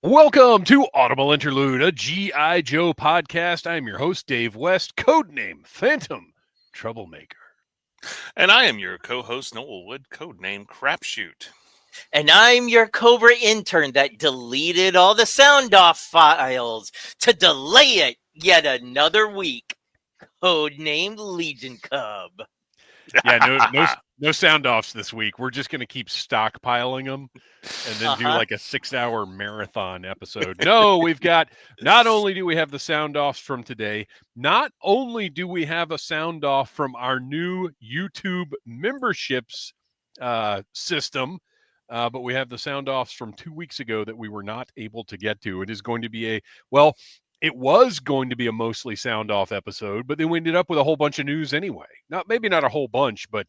Welcome to Audible Interlude, a G.I. Joe podcast. I'm your host, Dave West, codename Phantom Troublemaker. And I am your co-host, Noel Wood, codename Crapshoot. And I'm your Cobra intern that deleted all the sound off files to delay it yet another week, codenamed Legion Cub. Yeah, no sound offs this week. We're just going to keep stockpiling them and then do like a 6-hour marathon episode. No, we've got, not only do we have the sound offs from today, not only do we have a sound off from our new YouTube memberships system, but we have the sound offs from 2 weeks ago that we were not able to get to. It is going to be it was going to be a mostly sound off episode, but then we ended up with a whole bunch of news anyway. Maybe not a whole bunch, but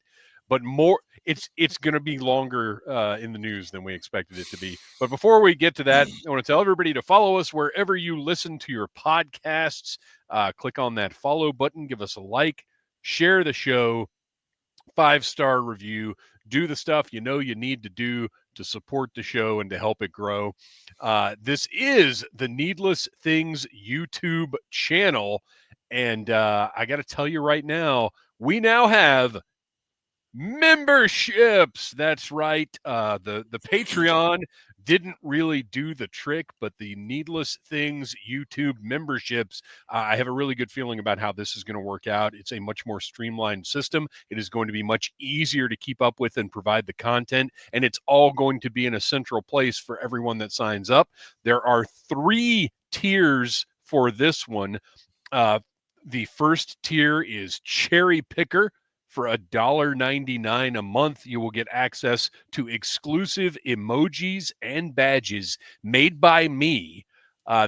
more. It's going to be longer in the news than we expected it to be. But before we get to that, I want to tell everybody to follow us wherever you listen to your podcasts. Click on that follow button, give us a like, share the show, 5-star review, do the stuff you know you need to do to support the show and to help it grow. This is the Needless Things YouTube channel, and I got to tell you right now, we now have memberships. That's right. The Patreon didn't really do the trick, but the Needless Things YouTube memberships, I have a really good feeling about how this is going to work out. It's a much more streamlined system. It is going to be much easier to keep up with and provide the content, and it's all going to be in a central place for everyone that signs up. There are 3 tiers for this one. The first tier is Cherry Picker. For $1.99 a month, you will get access to exclusive emojis and badges made by me.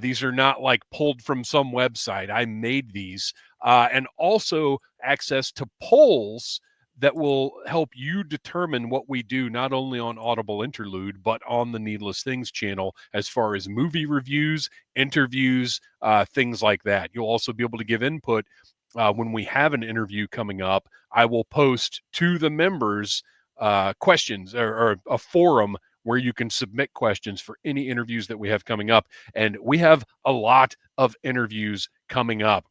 These are not like pulled from some website. I made these. And also access to polls that will help you determine what we do, not only on Audible Interlude, but on the Needless Things channel, as far as movie reviews, interviews, things like that. You'll also be able to give input. When we have an interview coming up, I will post to the members questions or a forum where you can submit questions for any interviews that we have coming up. And we have a lot of interviews coming up.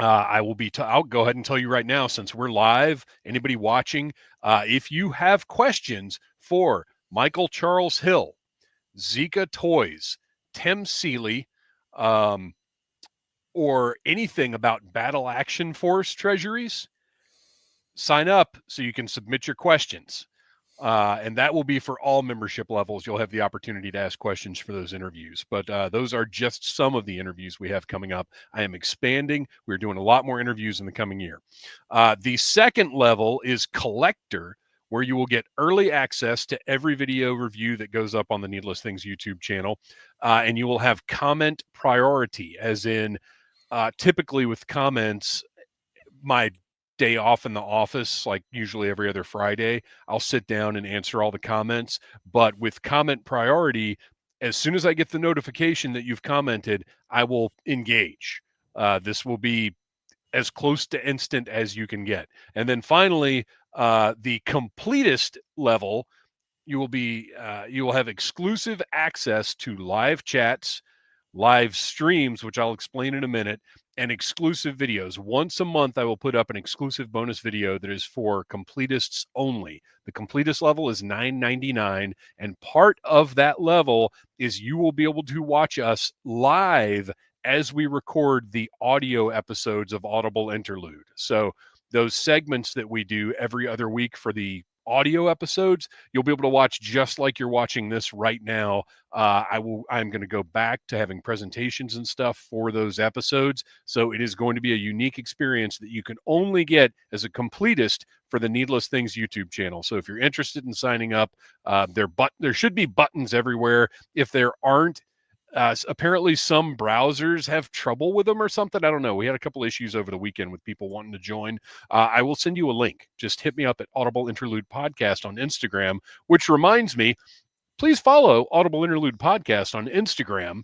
I'll go ahead and tell you right now, since we're live, anybody watching, if you have questions for Michael Charles Hill, Zika Toys, Tim Seeley, or anything about Battle Action Force treasuries, sign up so you can submit your questions. And that will be for all membership levels. You'll have the opportunity to ask questions for those interviews. But those are just some of the interviews we have coming up. I am expanding. We're doing a lot more interviews in the coming year. The second level is Collector, where you will get early access to every video review that goes up on the Needless Things YouTube channel. And you will have comment priority, as in, typically with comments, my day off in the office, like usually every other Friday, I'll sit down and answer all the comments. But with comment priority, as soon as I get the notification that you've commented, I will engage. This will be as close to instant as you can get. And then finally, the completest level, you will have exclusive access to live chats, live streams, which I'll explain in a minute, and exclusive videos. Once a month, I will put up an exclusive bonus video that is for completists only. The completist level is $9.99, and part of that level is you will be able to watch us live as we record the audio episodes of Audible Interlude. So those segments that we do every other week for the audio episodes, you'll be able to watch just like you're watching this right now. I'm going to go back to having presentations and stuff for those episodes. So it is going to be a unique experience that you can only get as a completist for the Needless Things YouTube channel. So if you're interested in signing up, there should be buttons everywhere. If there aren't, apparently some browsers have trouble with them or something. I don't know. We had a couple issues over the weekend with people wanting to join. I will send you a link. Just hit me up at Audible Interlude Podcast on Instagram, which reminds me, please follow Audible Interlude Podcast on Instagram.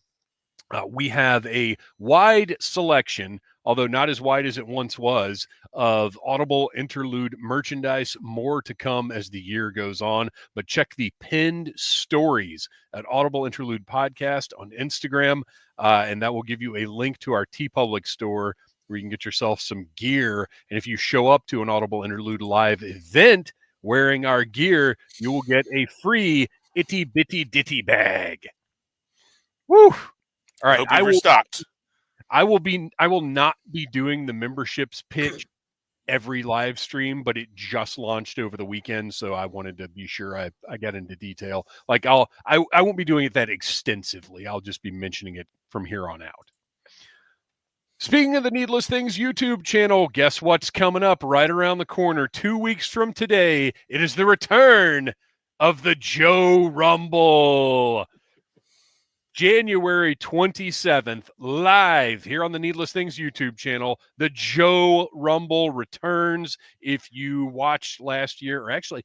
We have a wide selection although not as wide as it once was, of Audible Interlude merchandise. More to come as the year goes on, but check the pinned stories at Audible Interlude Podcast on Instagram, and that will give you a link to our TeePublic store where you can get yourself some gear. And if you show up to an Audible Interlude live event wearing our gear, you will get a free itty bitty ditty bag. Woo! All right, I hope you've restocked. I will not be doing the memberships pitch every live stream, but it just launched over the weekend, so I wanted to be sure I got into detail. Like I won't be doing it that extensively. I'll just be mentioning it from here on out. Speaking of the Needless Things YouTube channel, guess what's coming up right around the corner? 2 weeks from today, it is the return of the Joe Rumble. January 27th, live here on the Needless Things YouTube channel, the Joe Rumble returns. If you watched last year, or actually,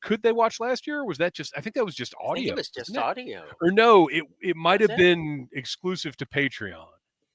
could they watch last year? Or was that just, I think that was just audio. I think it was just audio. Or no, it might have been exclusive to Patreon.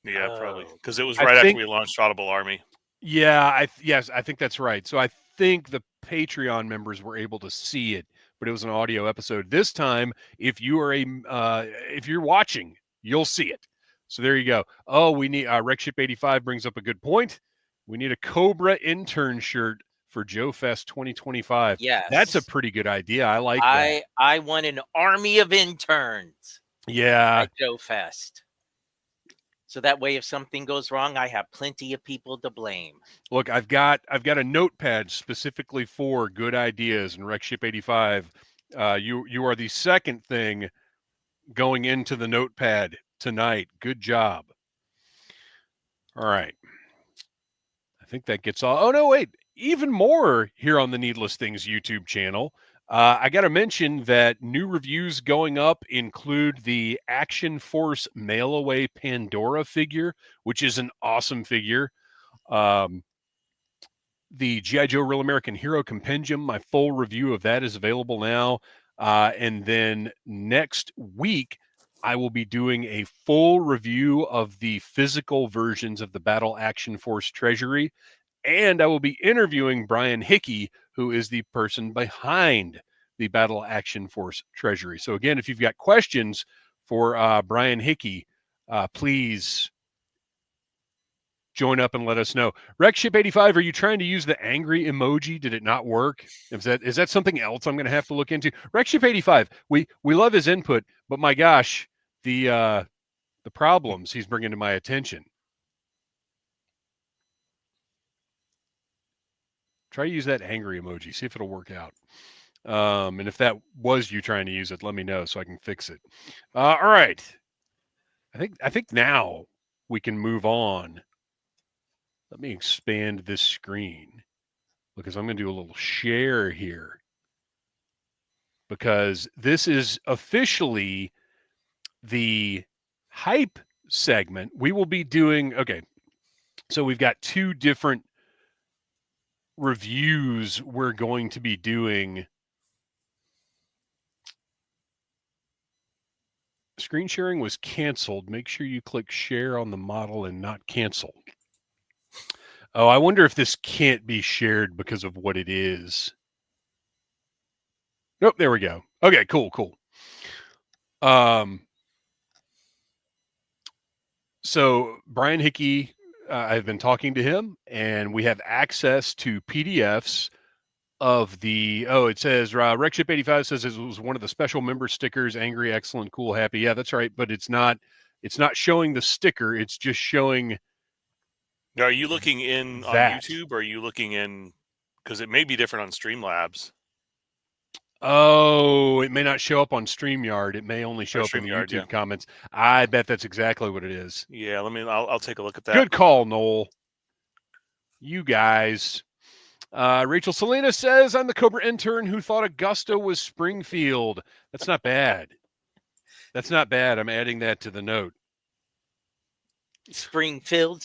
Yeah, probably. Because it was right after we launched Audible Army. Yeah, yes, I think that's right. So I think the Patreon members were able to see it, but it was an audio episode. This time, if you are if you're watching, you'll see it. So there you go. Oh, we need RecShip85 brings up a good point. We need a Cobra intern shirt for Joe Fest 2025. Yes, that's a pretty good idea. I like that. I want an army of interns. Yeah, at Joe Fest. So that way, if something goes wrong, I have plenty of people to blame. Look, I've got a notepad specifically for good ideas, and RecShip85. You are the second thing going into the notepad tonight. Good job. All right. I think that gets all. Oh no, wait! Even more here on the Needless Things YouTube channel. I got to mention that new reviews going up include the Action Force Mail Away Pandora figure, which is an awesome figure. The G.I. Joe Real American Hero Compendium, my full review of that is available now. And then next week, I will be doing a full review of the physical versions of the Battle Action Force Treasury. And I will be interviewing Brian Hickey, who is the person behind the Battle Action Force Treasury. So again, if you've got questions for Brian Hickey, please join up and let us know. RecShip85, are you trying to use the angry emoji? Did it not work? Is that something else I'm going to have to look into? RecShip85, we love his input, but my gosh, the problems he's bringing to my attention. Try to use that angry emoji. See if it'll work out. And if that was you trying to use it, let me know so I can fix it. All right. I think now we can move on. Let me expand this screen because I'm going to do a little share here because this is officially the hype segment. We will be doing, okay, so we've got two different reviews we're going to be doing. Screen sharing was canceled. Make sure you click share on the model and not cancel. Oh, I wonder if this can't be shared because of what it is. Nope, there we go. Okay, cool. So Brian Hickey, I've been talking to him, and we have access to PDFs of the, it says RecShip85 says it was one of the special member stickers, angry, excellent, cool, happy. Yeah, that's right, but it's not showing the sticker, it's just showing. Now, are you looking in on YouTube, or are you looking in, because it may be different on Streamlabs? Oh, it may not show up on StreamYard. It may only show up in the StreamYard, YouTube comments. I bet that's exactly what it is. Yeah, I'll take a look at that. Good call, Noel. You guys. Rachel Salinas says, I'm the Cobra intern who thought Augusta was Springfield. That's not bad. I'm adding that to the note. Springfield.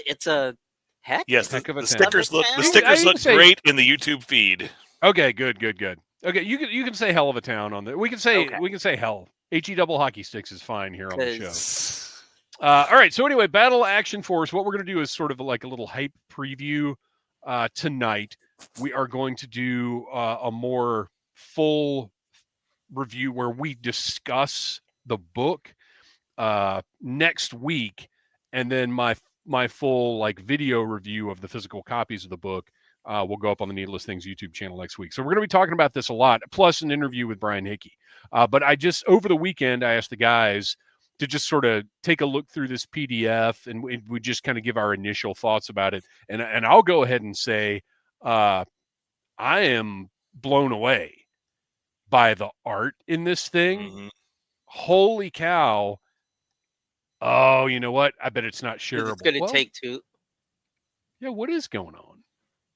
It's a heck. Yes, heck of a the town. stickers look great in the YouTube feed. Okay, good. Okay, you can say hell of a town on there. We can say hell. HE double hockey sticks is fine here on the show. All right. So anyway, Battle Action Force. What we're going to do is sort of like a little hype preview tonight. We are going to do a more full review where we discuss the book next week, and then my full like video review of the physical copies of the book will go up on the Needless Things YouTube channel next week. So we're going to be talking about this a lot, plus an interview with Brian Hickey. But I just over the weekend I asked the guys to just sort of take a look through this PDF, and we just kind of give our initial thoughts about it. And I'll go ahead and say I am blown away by the art in this thing. Mm-hmm. Holy cow. Oh, you know what? I bet it's not shareable. It's going to take two. Yeah, what is going on?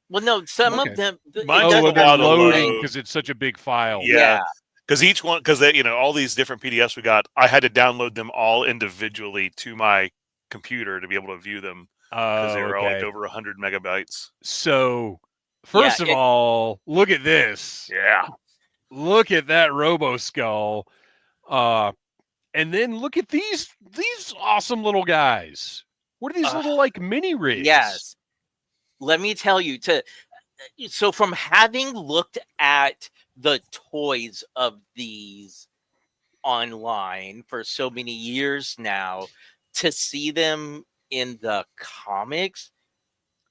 Well, no, some of them. Mine's they're lot of loading load. because it's such a big file. Yeah. Because each one, because all these different PDFs we got, I had to download them all individually to my computer to be able to view them because they were all like over 100 megabytes. So, first of all, look at this. Yeah. Look at that Robo Skull. And then look at these awesome little guys. What are these little like mini rigs? Yes. Let me tell you, so from having looked at the toys of these online for so many years now, to see them in the comics,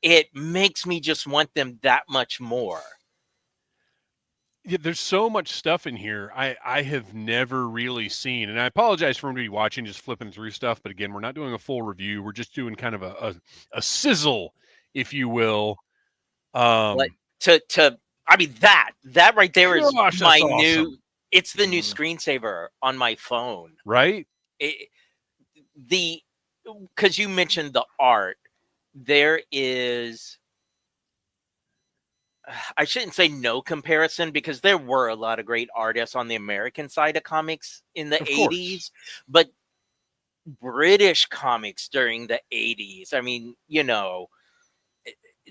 it makes me just want them that much more. Yeah, there's so much stuff in here I have never really seen, and I apologize for anybody watching just flipping through stuff, but again, we're not doing a full review. We're just doing kind of a sizzle, if you will. But I mean that right there is my new. It's the new screensaver on my phone, right? Because you mentioned the art, there is. I shouldn't say no comparison because there were a lot of great artists on the American side of comics in the 80s, but British comics during the 80s, I mean,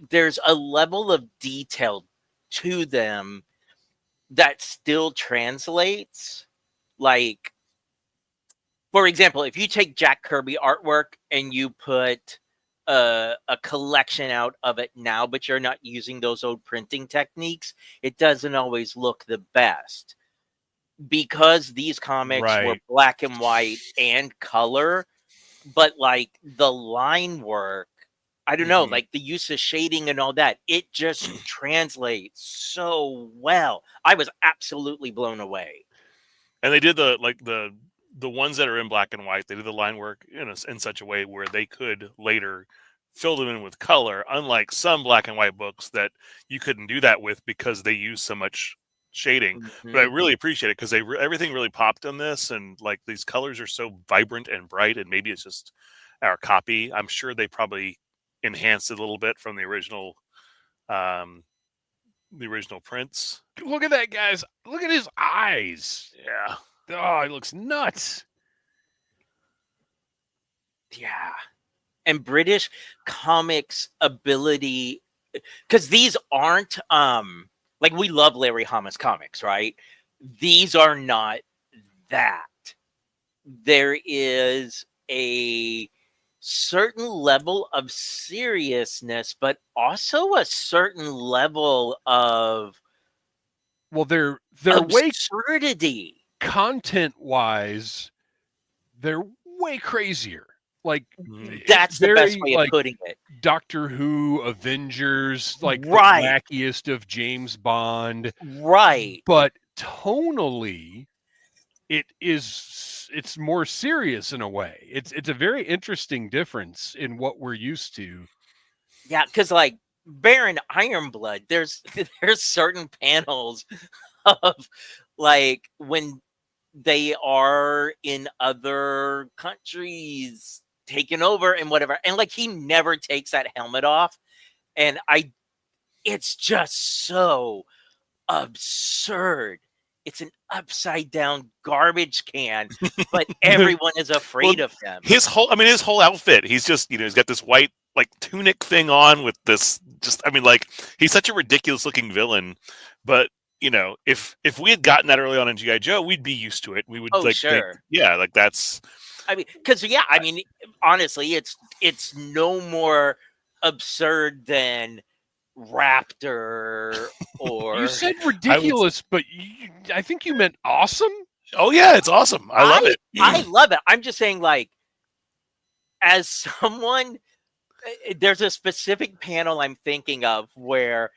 there's a level of detail to them that still translates. Like, for example, if you take Jack Kirby artwork and you put a collection out of it now, but you're not using those old printing techniques, it doesn't always look the best. Because these comics were black and white and color, but like the line work, I don't know, like the use of shading and all that, it just translates so well. I was absolutely blown away. And they did the ones that are in black and white, they did the line work in such a way where they could later fill them in with color, unlike some black and white books that you couldn't do that with because they use so much shading. But I really appreciate it because everything really popped on this, and like these colors are so vibrant and bright, and maybe it's just our copy. I'm sure they probably enhanced it a little bit from the original prints. Look at that, guys. Look at his eyes. Yeah. Oh, he looks nuts. Yeah. And British comics ability, because these aren't like, we love Larry Hama's comics, right? These are not that. There is a certain level of seriousness, but also a certain level of they're absurdity. Content-wise, they're way crazier. Like, that's the best way of putting it. Doctor Who, Avengers, like the wackiest of James Bond. Right. But tonally, it's more serious in a way. It's a very interesting difference in what we're used to. Yeah, because like Baron Ironblood, there's certain panels of like when they are in other countries taken over and whatever, and like he never takes that helmet off, and it's just so absurd. It's an upside down garbage can, but everyone is afraid of him. His whole outfit, he's just he's got this white like tunic thing on with this he's such a ridiculous looking villain, but if we had gotten that early on in G.I. Joe, we'd be used to it. We would sure. That's I mean, because honestly, it's no more absurd than Raptor or You said ridiculous, but I think you meant awesome. Oh yeah, it's awesome. I love it. I love it. I'm just saying, like, as someone, there's a specific panel I'm thinking of where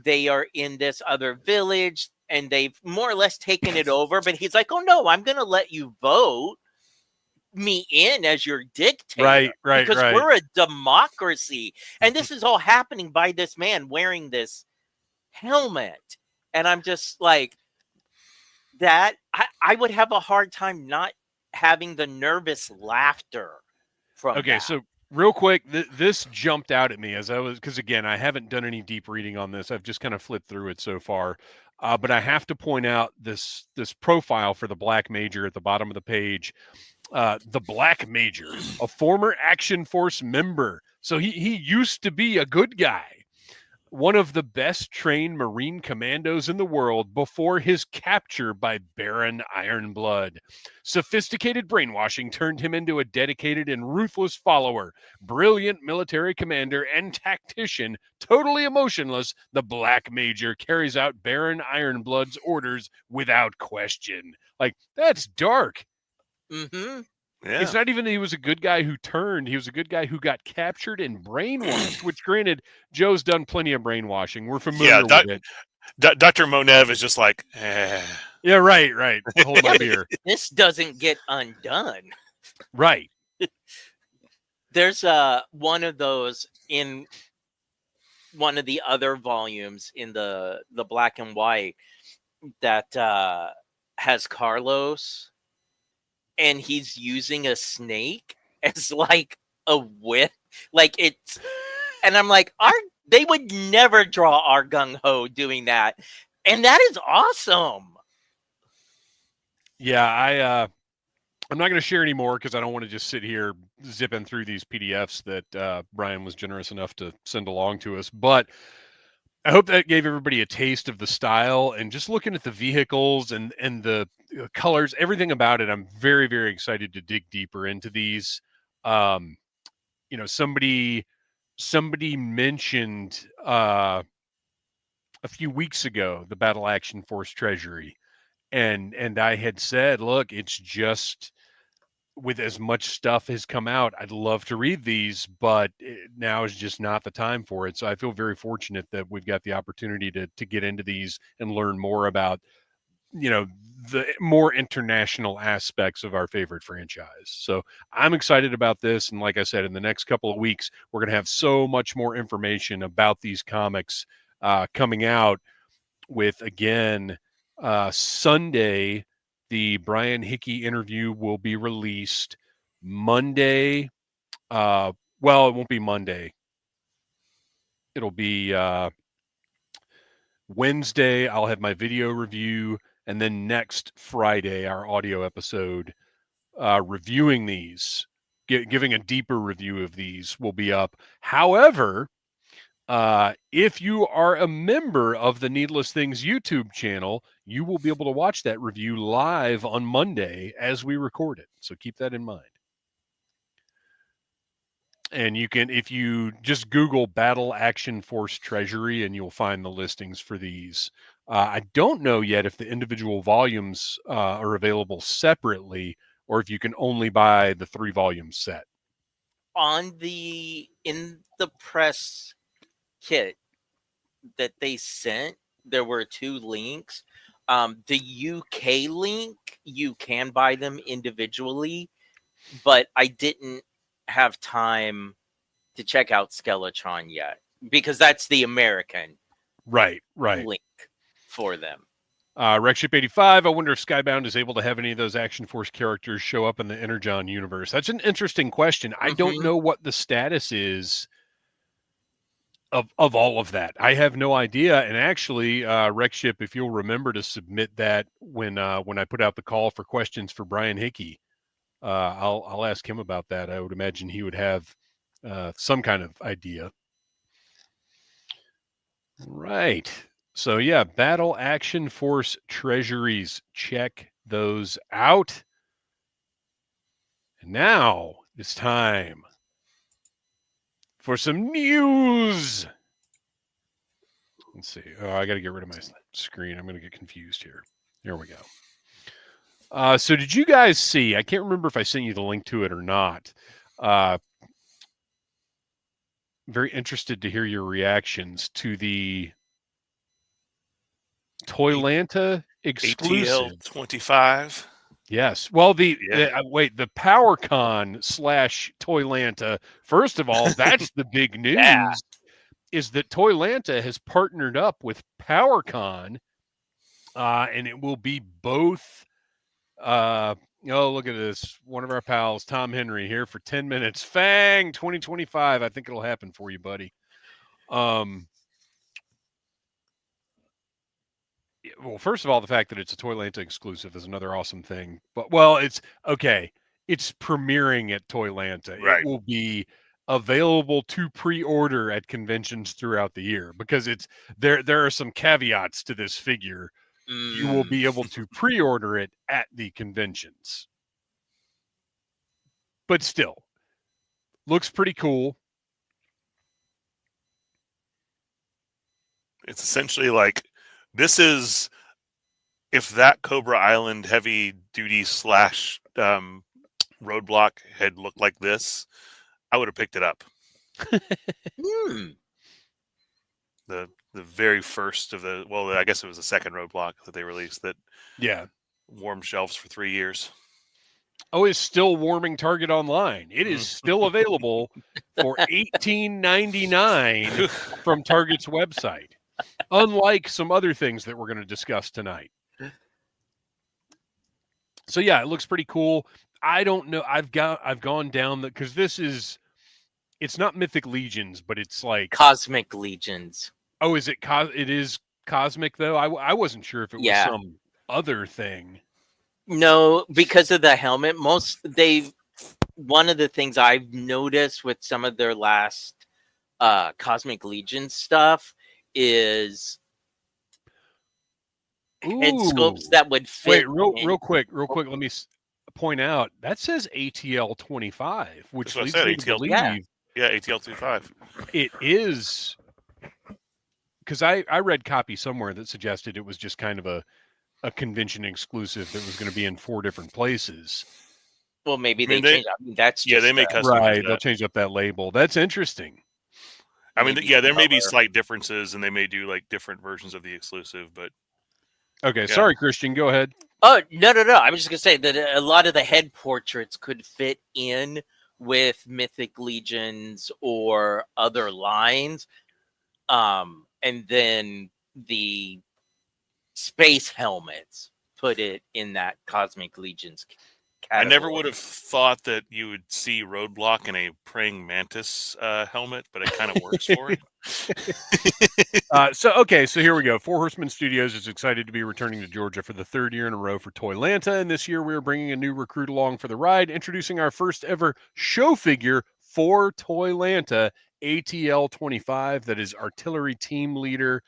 they are in this other village and they've more or less taken it over. But he's like, "Oh no, I'm going to let you vote me in as your dictator, Right, because right. we're a democracy." And this is all happening by this man wearing this helmet. And I'm just like, that I would have a hard time not having the nervous laughter from Okay, that. so real quick, this jumped out at me as I was, because again, I haven't done any deep reading on this. I've just kind of flipped through it so far. But I have to point out this profile for the Black Major at the bottom of the page. The Black Major, a former Action Force member. So he used to be a good guy. One of the best trained Marine commandos in the world before his capture by Baron Ironblood. Sophisticated brainwashing turned him into a dedicated and ruthless follower. Brilliant military commander and tactician, totally emotionless, the Black Major carries out Baron Ironblood's orders without question. Like, that's dark. Mm-hmm. Yeah. It's not even that he was a good guy who turned. He was a good guy who got captured and brainwashed, which, granted, Joe's done plenty of brainwashing. We're familiar with it. Dr. Monev is just like, Yeah, right. Hold my beer. This doesn't get undone. Right. There's one of those in one of the other volumes in the black and white that has Carlos, and he's using a snake as like a whip. Like, it's, and I'm like, they would never draw our gung ho doing that. And that is awesome. Yeah, I'm not going to share any more because I don't want to just sit here zipping through these PDFs that Brian was generous enough to send along to us. But I hope that gave everybody a taste of the style, and just looking at the vehicles and the colors, everything about it. I'm very, very excited to dig deeper into these. Somebody mentioned a few weeks ago the Battle Action Force Treasury, and I had said, look, it's just, with as much stuff has come out, I'd love to read these, but now is just not the time for it. So I feel very fortunate that we've got the opportunity to get into these and learn more about, the more international aspects of our favorite franchise. So I'm excited about this. And like I said, in the next couple of weeks, we're going to have so much more information about these comics coming out with, again, Sunday, the Brian Hickey interview will be released. Monday, well, it won't be Monday. It'll be Wednesday. I'll have my video review, and then next Friday, our audio episode reviewing these, giving a deeper review of these will be up. However, if you are a member of the Needless Things YouTube channel, you will be able to watch that review live on Monday as we record it. So keep that in mind. And you can, if you just Google Battle Action Force Treasury, and you'll find the listings for these. I don't know yet if the individual volumes are available separately, or if you can only buy the 3-volume set. In the press kit that they sent, there were 2 links. The UK link, you can buy them individually, but I didn't have time to check out Skeletron yet, because that's the American Right. link for them. Rexship 85, I wonder if Skybound is able to have any of those Action Force characters show up in the Energon universe. That's an interesting question. I don't know what the status is of all of that. I have no idea. And actually, Rexship, if you'll remember to submit that when I put out the call for questions for Brian Hickey, I'll ask him about that. I would imagine he would have some kind of idea. Right. So yeah, Battle Action Force Treasuries. Check those out. And now it's time for some news. Let's see. Oh, I got to get rid of my screen. I'm going to get confused here. There we go. So did you guys see? I can't remember if I sent you the link to it or not. Very interested to hear your reactions to the Toylanta exclusive. ATL 25. Yes. Well, the Yeah. PowerCon / Toylanta. First of all, that's the big news. Yeah. Is that Toylanta has partnered up with PowerCon, and it will be both. Oh, look at this! One of our pals, Tom Henry, here for 10 minutes. Fang 2025. I think it'll happen for you, buddy. Well, first of all, the fact that it's a Toylanta exclusive is another awesome thing. But it's okay. It's premiering at Toylanta. Right. It will be available to pre-order at conventions throughout the year because it's there. There are some caveats to this figure. You will be able to pre-order it at the conventions. But still, looks pretty cool. It's essentially like this is if that Cobra Island heavy duty / roadblock had looked like this, I would have picked it up. The very first of the I guess it was the second roadblock that they released that warmed shelves for 3 years. Oh, it's still warming Target online. It is still available for $18.99 from Target's website. Unlike some other things that we're going to discuss tonight. So yeah, it looks pretty cool. I don't know. I've gone down because it's not Mythic Legions, but it's like Cosmic Legions. Oh, is it? It is Cosmic though. I wasn't sure if it was some other thing. No, because of the helmet. One of the things I've noticed with some of their last Cosmic Legion stuff is head sculpts that would fit. Wait, real quick. Let me point out that says ATL 25, which leads me to believe, ATL 25. It is because I read copy somewhere that suggested it was just kind of a convention exclusive that was going to be in 4 different places. Well, maybe they change up. That's just they may customize right. They'll change up that label. That's interesting. I mean, there may be slight differences, and they may do like different versions of the exclusive. But okay, sorry, Kristian, go ahead. Oh no! I was just gonna say that a lot of the head portraits could fit in with Mythic Legions or other lines, and then the space helmets put it in that Cosmic Legions category. I never would have thought that you would see Roadblock in a praying mantis helmet, but it kind of works for it. So here we go. Four Horsemen Studios is excited to be returning to Georgia for the 3rd year in a row for Toylanta, and this year we are bringing a new recruit along for the ride, introducing our first ever show figure for Toylanta, ATL 25. That is Artillery Team Leader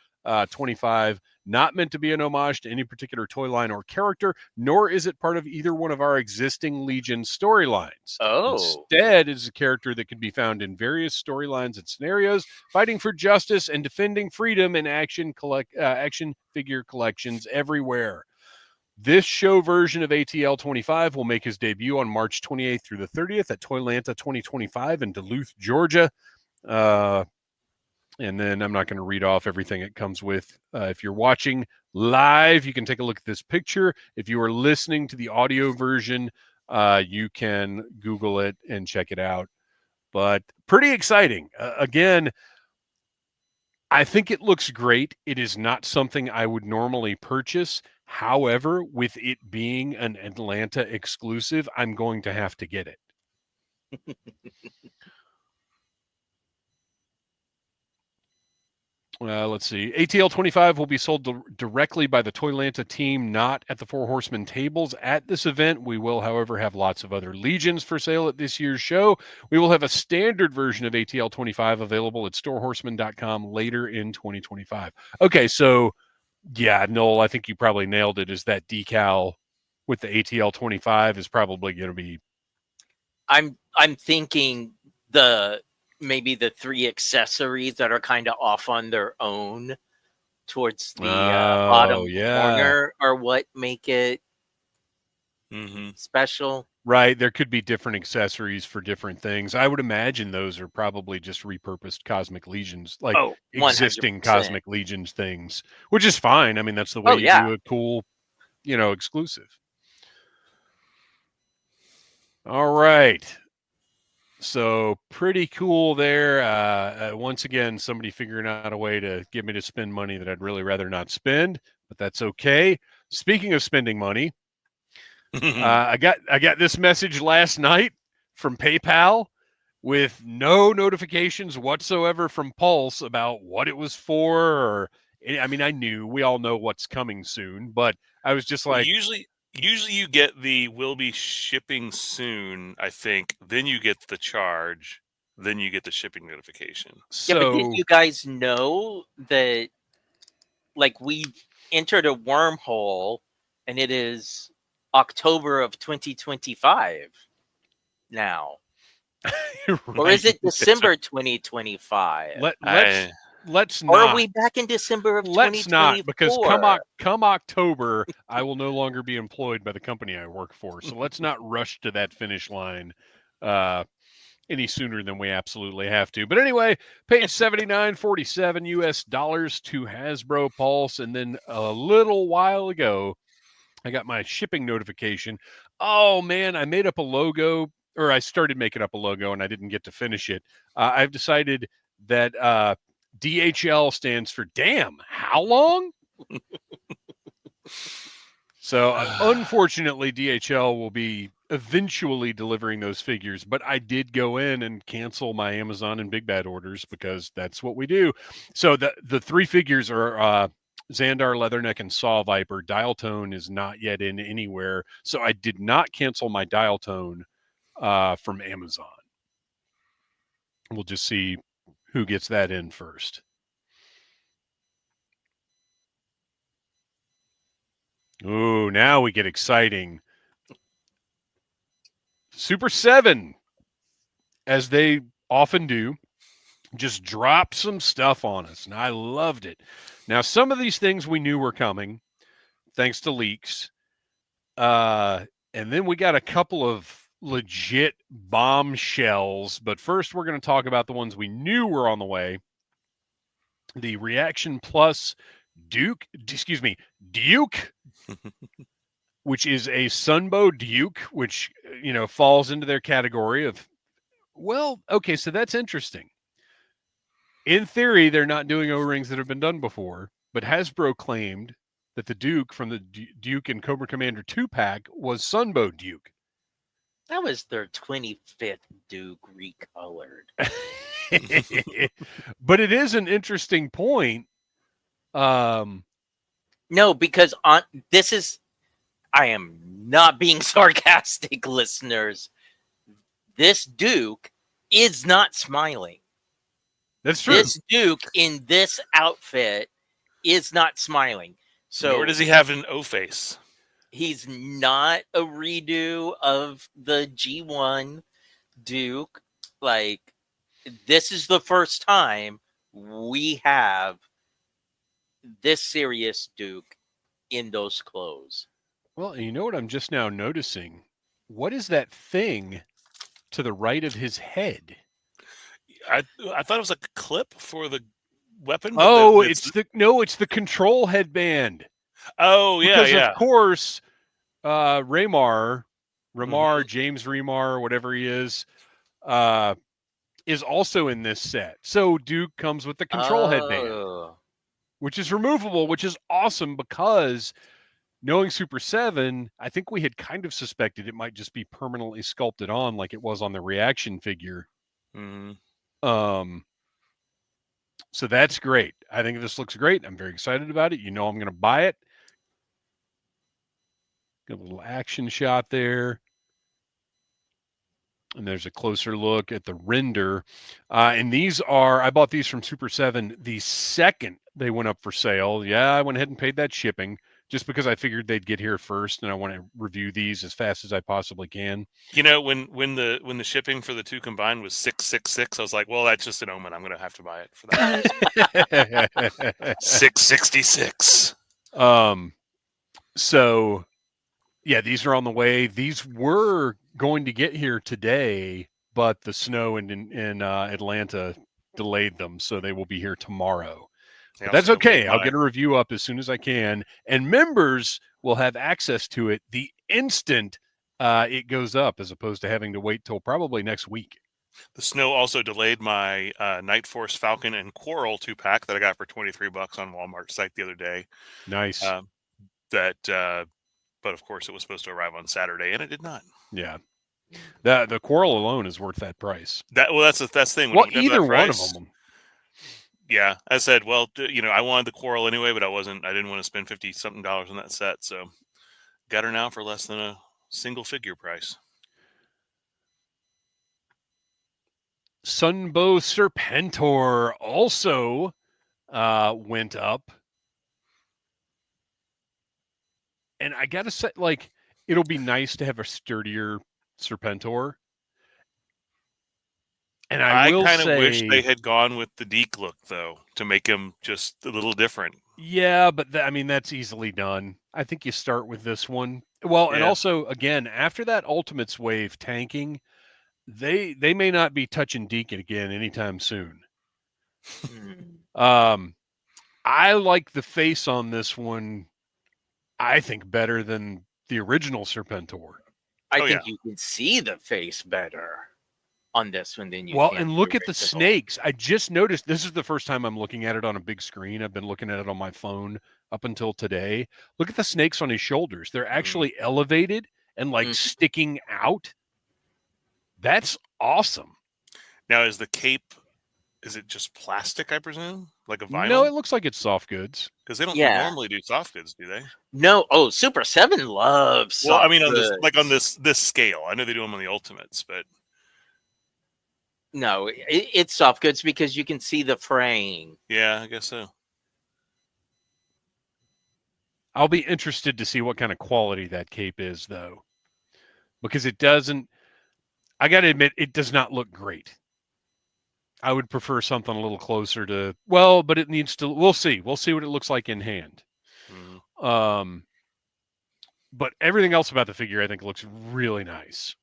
25. Not meant to be an homage to any particular toy line or character, nor is it part of either one of our existing Legion storylines. Instead, it is a character that can be found in various storylines and scenarios, fighting for justice and defending freedom in action figure collections everywhere. This show version of ATL 25 will make his debut on March 28th through the 30th at Toylanta 2025 in Duluth, Georgia. And then I'm not going to read off everything it comes with. If you're watching live, you can take a look at this picture. If you are listening to the audio version, you can Google it and check it out. But pretty exciting. Again, I think it looks great. It is not something I would normally purchase. However, with it being an Atlanta exclusive, I'm going to have to get it. Let's see. ATL 25 will be sold directly by the Toylanta team, not at the Four Horsemen tables at this event. We will, however, have lots of other Legions for sale at this year's show. We will have a standard version of ATL 25 available at storehorseman.com later in 2025. Okay, so yeah, Noel, I think you probably nailed it. Is that decal with the ATL 25 is probably going to be I'm thinking maybe the 3 accessories that are kind of off on their own towards the bottom corner are what make it special. Right. There could be different accessories for different things. I would imagine those are probably just repurposed Cosmic Legions, like existing 100%. Cosmic Legions things, which is fine. I mean, that's the way you do a cool, exclusive. All right. So pretty cool there. Once again, somebody figuring out a way to get me to spend money that I'd really rather not spend, but that's okay. Speaking of spending money, I got this message last night from PayPal with no notifications whatsoever from Pulse about what it was for. Or, I mean, I knew we all know what's coming soon, but I was just like, usually you get the will be shipping soon, I think. Then you get the charge. Then you get the shipping notification. Yeah, but did you guys know that, like, we entered a wormhole and it is October of 2025 now? right. Or is it December 2025? Let's not. Or are we back in December of 2024? Let's not, because come October, I will no longer be employed by the company I work for. So let's not rush to that finish line any sooner than we absolutely have to. But anyway, page 79.47 US dollars to Hasbro Pulse. And then a little while ago, I got my shipping notification. Oh, man, I made up a logo, or I started making up a logo, and I didn't get to finish it. I've decided that DHL stands for damn, how long? So unfortunately, DHL will be eventually delivering those figures, but I did go in and cancel my Amazon and Big Bad orders because that's what we do. So the 3 figures are Xandar, Leatherneck, and Saw Viper. Dial Tone is not yet in anywhere, so I did not cancel my Dial Tone from Amazon. We'll just see who gets that in first. Ooh, now we get exciting. Super 7, as they often do, just dropped some stuff on us, and I loved it. Now, some of these things we knew were coming, thanks to leaks. And then we got a couple of legit bombshells. But first, we're going to talk about the ones we knew were on the way. The Reaction Plus Duke, which is a Sunbow Duke, which, falls into their category of, well, okay, so that's interesting. In theory, they're not doing O-rings that have been done before, but Hasbro claimed that the Duke from the Duke and Cobra Commander 2-pack was Sunbow Duke. That was their 25th Duke recolored. But it is an interesting point. No, because I am not being sarcastic, listeners. This Duke is not smiling. That's true. This Duke in this outfit is not smiling. So nor does he have an O-face. He's not a redo of the G1 Duke. Like, this is the first time we have this serious Duke in those clothes. Well, you know what I'm just now noticing? What is that thing to the right of his head? I thought it was like a clip for the weapon. Oh, it's the control headband. Oh, yeah, because of course, Raymar, James Remar, whatever he is also in this set. So Duke comes with the control headband, which is removable, which is awesome because knowing Super 7, I think we had kind of suspected it might just be permanently sculpted on like it was on the Reaction figure. Mm-hmm. So that's great. I think this looks great. I'm very excited about it. I'm going to buy it. Got a little action shot there. And there's a closer look at the render. And I bought these from Super 7 the second they went up for sale. Yeah, I went ahead and paid that shipping just because I figured they'd get here first, and I want to review these as fast as I possibly can. You know, when the shipping for the two combined was $666, I was like, well, that's just an omen. I'm gonna have to buy it for that price. $666. So yeah, these are on the way. These were going to get here today, but the snow in Atlanta delayed them, so they will be here tomorrow. But that's okay. I'll get a review up as soon as I can, and members will have access to it the instant it goes up, as opposed to having to wait till probably next week. The snow also delayed my Night Force Falcon and Quarrel 2-pack that I got for $23 on Walmart site the other day. Nice. But of course, it was supposed to arrive on Saturday, and it did not. Yeah, the Quarrel alone is worth that price. That's the thing. Well, either one of them. Yeah, I said, well, I wanted the Quarrel anyway, but I didn't want to spend $50-something on that set, so got her now for less than a single figure price. Sunbow Serpentor also went up. And I gotta say, like, it'll be nice to have a sturdier Serpentor. And I kind of wish they had gone with the Deke look, though, to make him just a little different. Yeah, but that's easily done. I think you start with this one. Well, yeah. And also, again, after that Ultimates wave tanking, they may not be touching Deke again anytime soon. I like the face on this one, I think, better than the original Serpentor. I think you can see the face better on this one than you can. Well, and look at the snakes. I just noticed, this is the first time I'm looking at it on a big screen. I've been looking at it on my phone up until today. Look at the snakes on his shoulders. They're actually elevated and sticking out. That's awesome. Now, is the cape, is it just plastic, I presume? Like a vinyl? No, it looks like it's soft goods. Because they don't normally do soft goods, do they? No. Oh, Super 7 loves soft Well, I mean, on this scale. I know they do them on the Ultimates, but... No, it's soft goods because you can see the frame. Yeah, I guess so. I'll be interested to see what kind of quality that cape is, though. Because it doesn't... I got to admit, it does not look great. I would prefer something a little closer to... Well, but it needs to... We'll see. We'll see what it looks like in hand. Mm-hmm. But everything else about the figure, I think, looks really nice.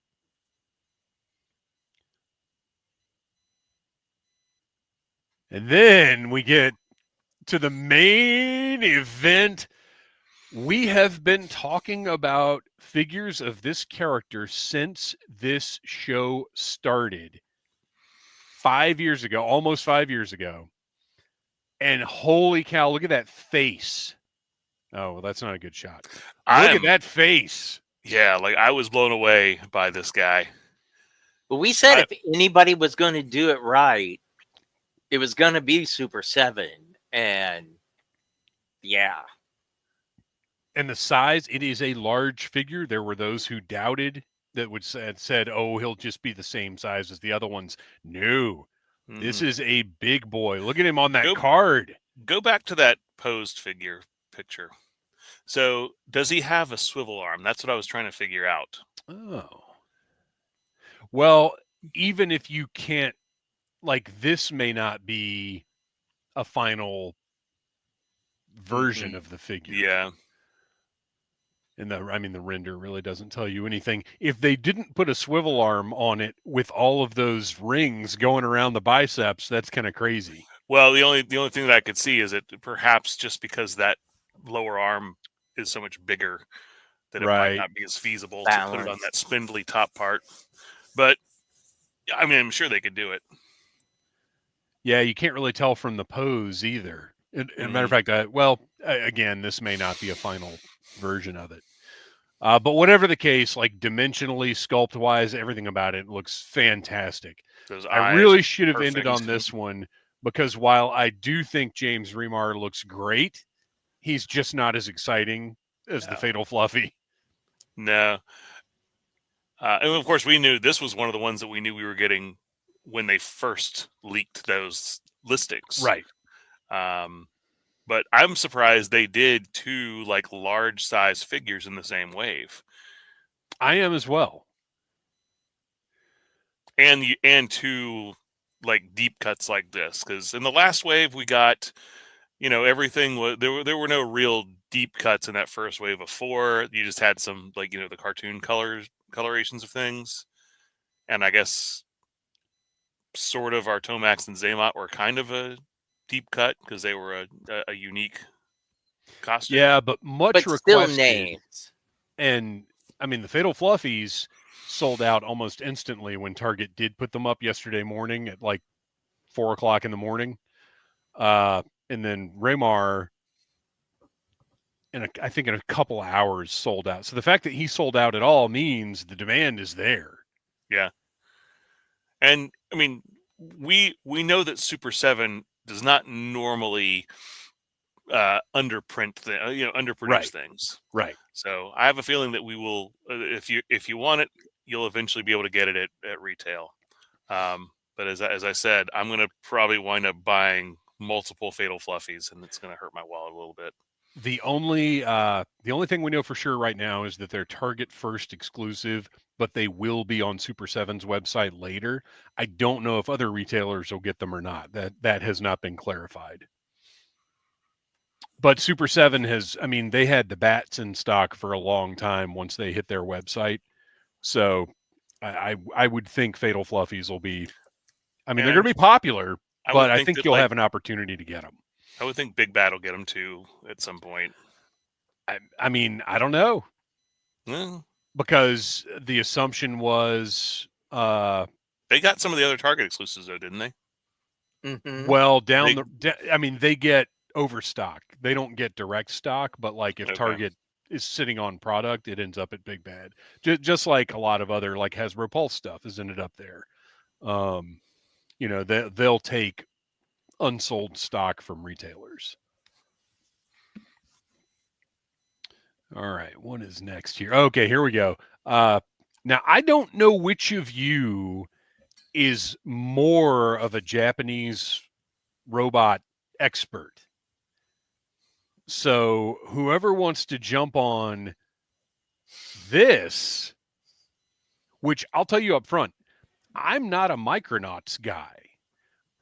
And then we get to the main event. We have been talking about figures of this character since this show started 5 years ago, almost 5 years ago. And holy cow, look at that face. Oh, well, that's not a good shot. Look at that face. Yeah, like I was blown away by this guy. But we said if anybody was going to do it right, it was going to be Super 7. And yeah. And the size, it is a large figure. There were those who doubted that would said, oh, he'll just be the same size as the other ones. No, this is a big boy. Look at him on that card. Go back to that posed figure picture. So does he have a swivel arm? That's what I was trying to figure out. Oh. Well, even if you can't, like, this may not be a final version of the figure. Yeah. And the render really doesn't tell you anything. If they didn't put a swivel arm on it with all of those rings going around the biceps, that's kind of crazy. Well, the only thing that I could see is that perhaps just because that lower arm is so much bigger that it might not be as feasible to put it on that spindly top part. But I mean, I'm sure they could do it. Yeah, you can't really tell from the pose either. As a matter of fact, again, this may not be a final version of it. But whatever the case, like dimensionally, sculpt-wise, everything about it looks fantastic. I really should have ended on this one because while I do think James Remar looks great, he's just not as exciting as the Fatal Fluffy. No. And of course, we knew this was one of the ones that we knew we were getting when they first leaked those listings. Right. But I'm surprised they did 2 like large size figures in the same wave, I am as well. and 2 like deep cuts like this. Because in the last wave we got, everything was there were no real deep cuts in that first wave of 4. You just had some like the cartoon colorations of things, and I guess sort of our Tomax and Zaymot were kind of a deep cut because they were a unique costume. Yeah, but much But still requested. names. And I mean, the Fatal Fluffies sold out almost instantly when Target did put them up yesterday morning at like 4:00 in the morning. And then Raymar, I think in a couple hours, sold out. So the fact that he sold out at all means the demand is there. Yeah. And I mean, we know that Super 7 does not normally underprint underproduce Right. things. Right. So I have a feeling that we will, if you want it, you'll eventually be able to get it at retail. But as I said, I'm going to probably wind up buying multiple Fatal Fluffies, and it's going to hurt my wallet a little bit. The only thing we know for sure right now is that they're Target first exclusive, but they will be on Super 7's website later. I don't know if other retailers will get them or not. That has not been clarified. But Super 7 they had the bats in stock for a long time once they hit their website. So I would think Fatal Fluffies will be, they're going to be popular, but I think you'll have an opportunity to get them. I would think Big Bad will get them too at some point. I don't know. Mm. Because the assumption was they got some of the other Target exclusives though, didn't they? Mm-hmm. Well, they get overstock. They don't get direct stock, but like if Target is sitting on product, it ends up at Big Bad. Just like a lot of other like Hasbro Pulse stuff has ended up there. They'll take unsold stock from retailers. All right, what is next here? Okay, here we go. Now, I don't know which of you is more of a Japanese robot expert. So whoever wants to jump on this, which I'll tell you up front, I'm not a Micronauts guy.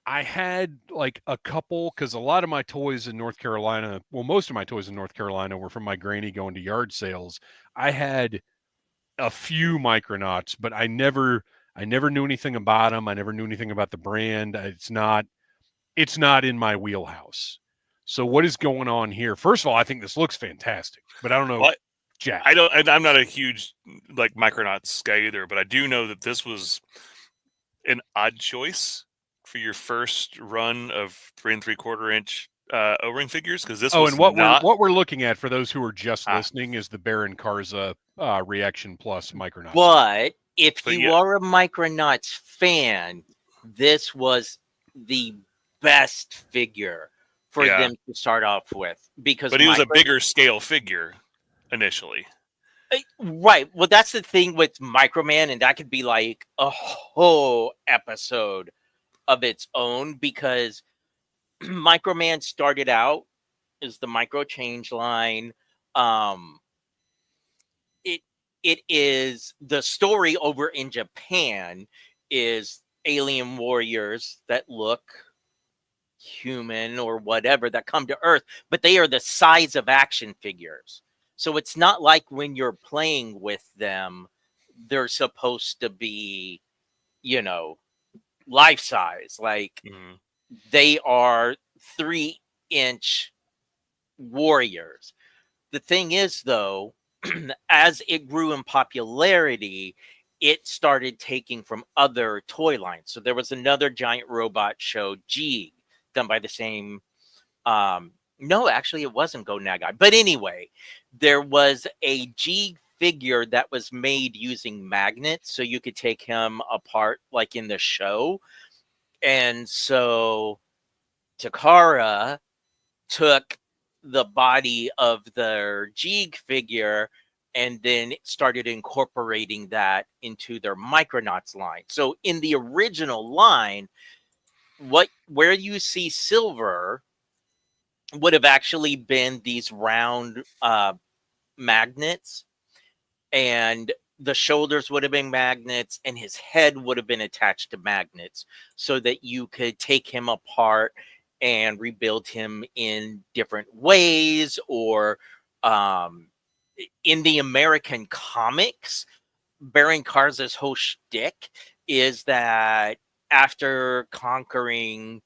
I had like a couple, because a lot of my toys in North Carolina, most of my toys in North Carolina were from my granny going to yard sales. I had a few Micronauts, but I never knew anything about them. I never knew anything about the brand. It's not in my wheelhouse. So what is going on here? First of all, I think this looks fantastic, but I don't know, Jack. I'm not a huge like Micronauts guy either, but I do know that this was an odd choice for your first run of 3 3/4 inch O-ring figures, because this was what we're looking at for those who are just listening is the Baron Karza Reaction Plus Micronauts. But if you are a Micronauts fan, this was the best figure for them to start off with, but he was a bigger scale figure initially. Right. Well, that's the thing with Microman, and that could be like a whole episode of its own, because Microman started out as the Micro Change line. It is the story over in Japan is alien warriors that look human or whatever that come to Earth, but they are the size of action figures. So it's not like when you're playing with them, they're supposed to be, life size. Like they are 3-inch warriors. The thing is, though, as it grew in popularity, it started taking from other toy lines. So there was another giant robot show, Jeeg, done by the same. No, actually, it wasn't Go Nagai. But anyway, there was a Jeeg figure that was made using magnets, so you could take him apart like in the show. And so Takara took the body of the Jeeg figure and then started incorporating that into their Micronauts line. So in the original line, where you see Silver would have actually been these round magnets, and the shoulders would have been magnets, and his head would have been attached to magnets, so that you could take him apart and rebuild him in different ways. Or in the American comics, Baron Karza's whole shtick is that after conquering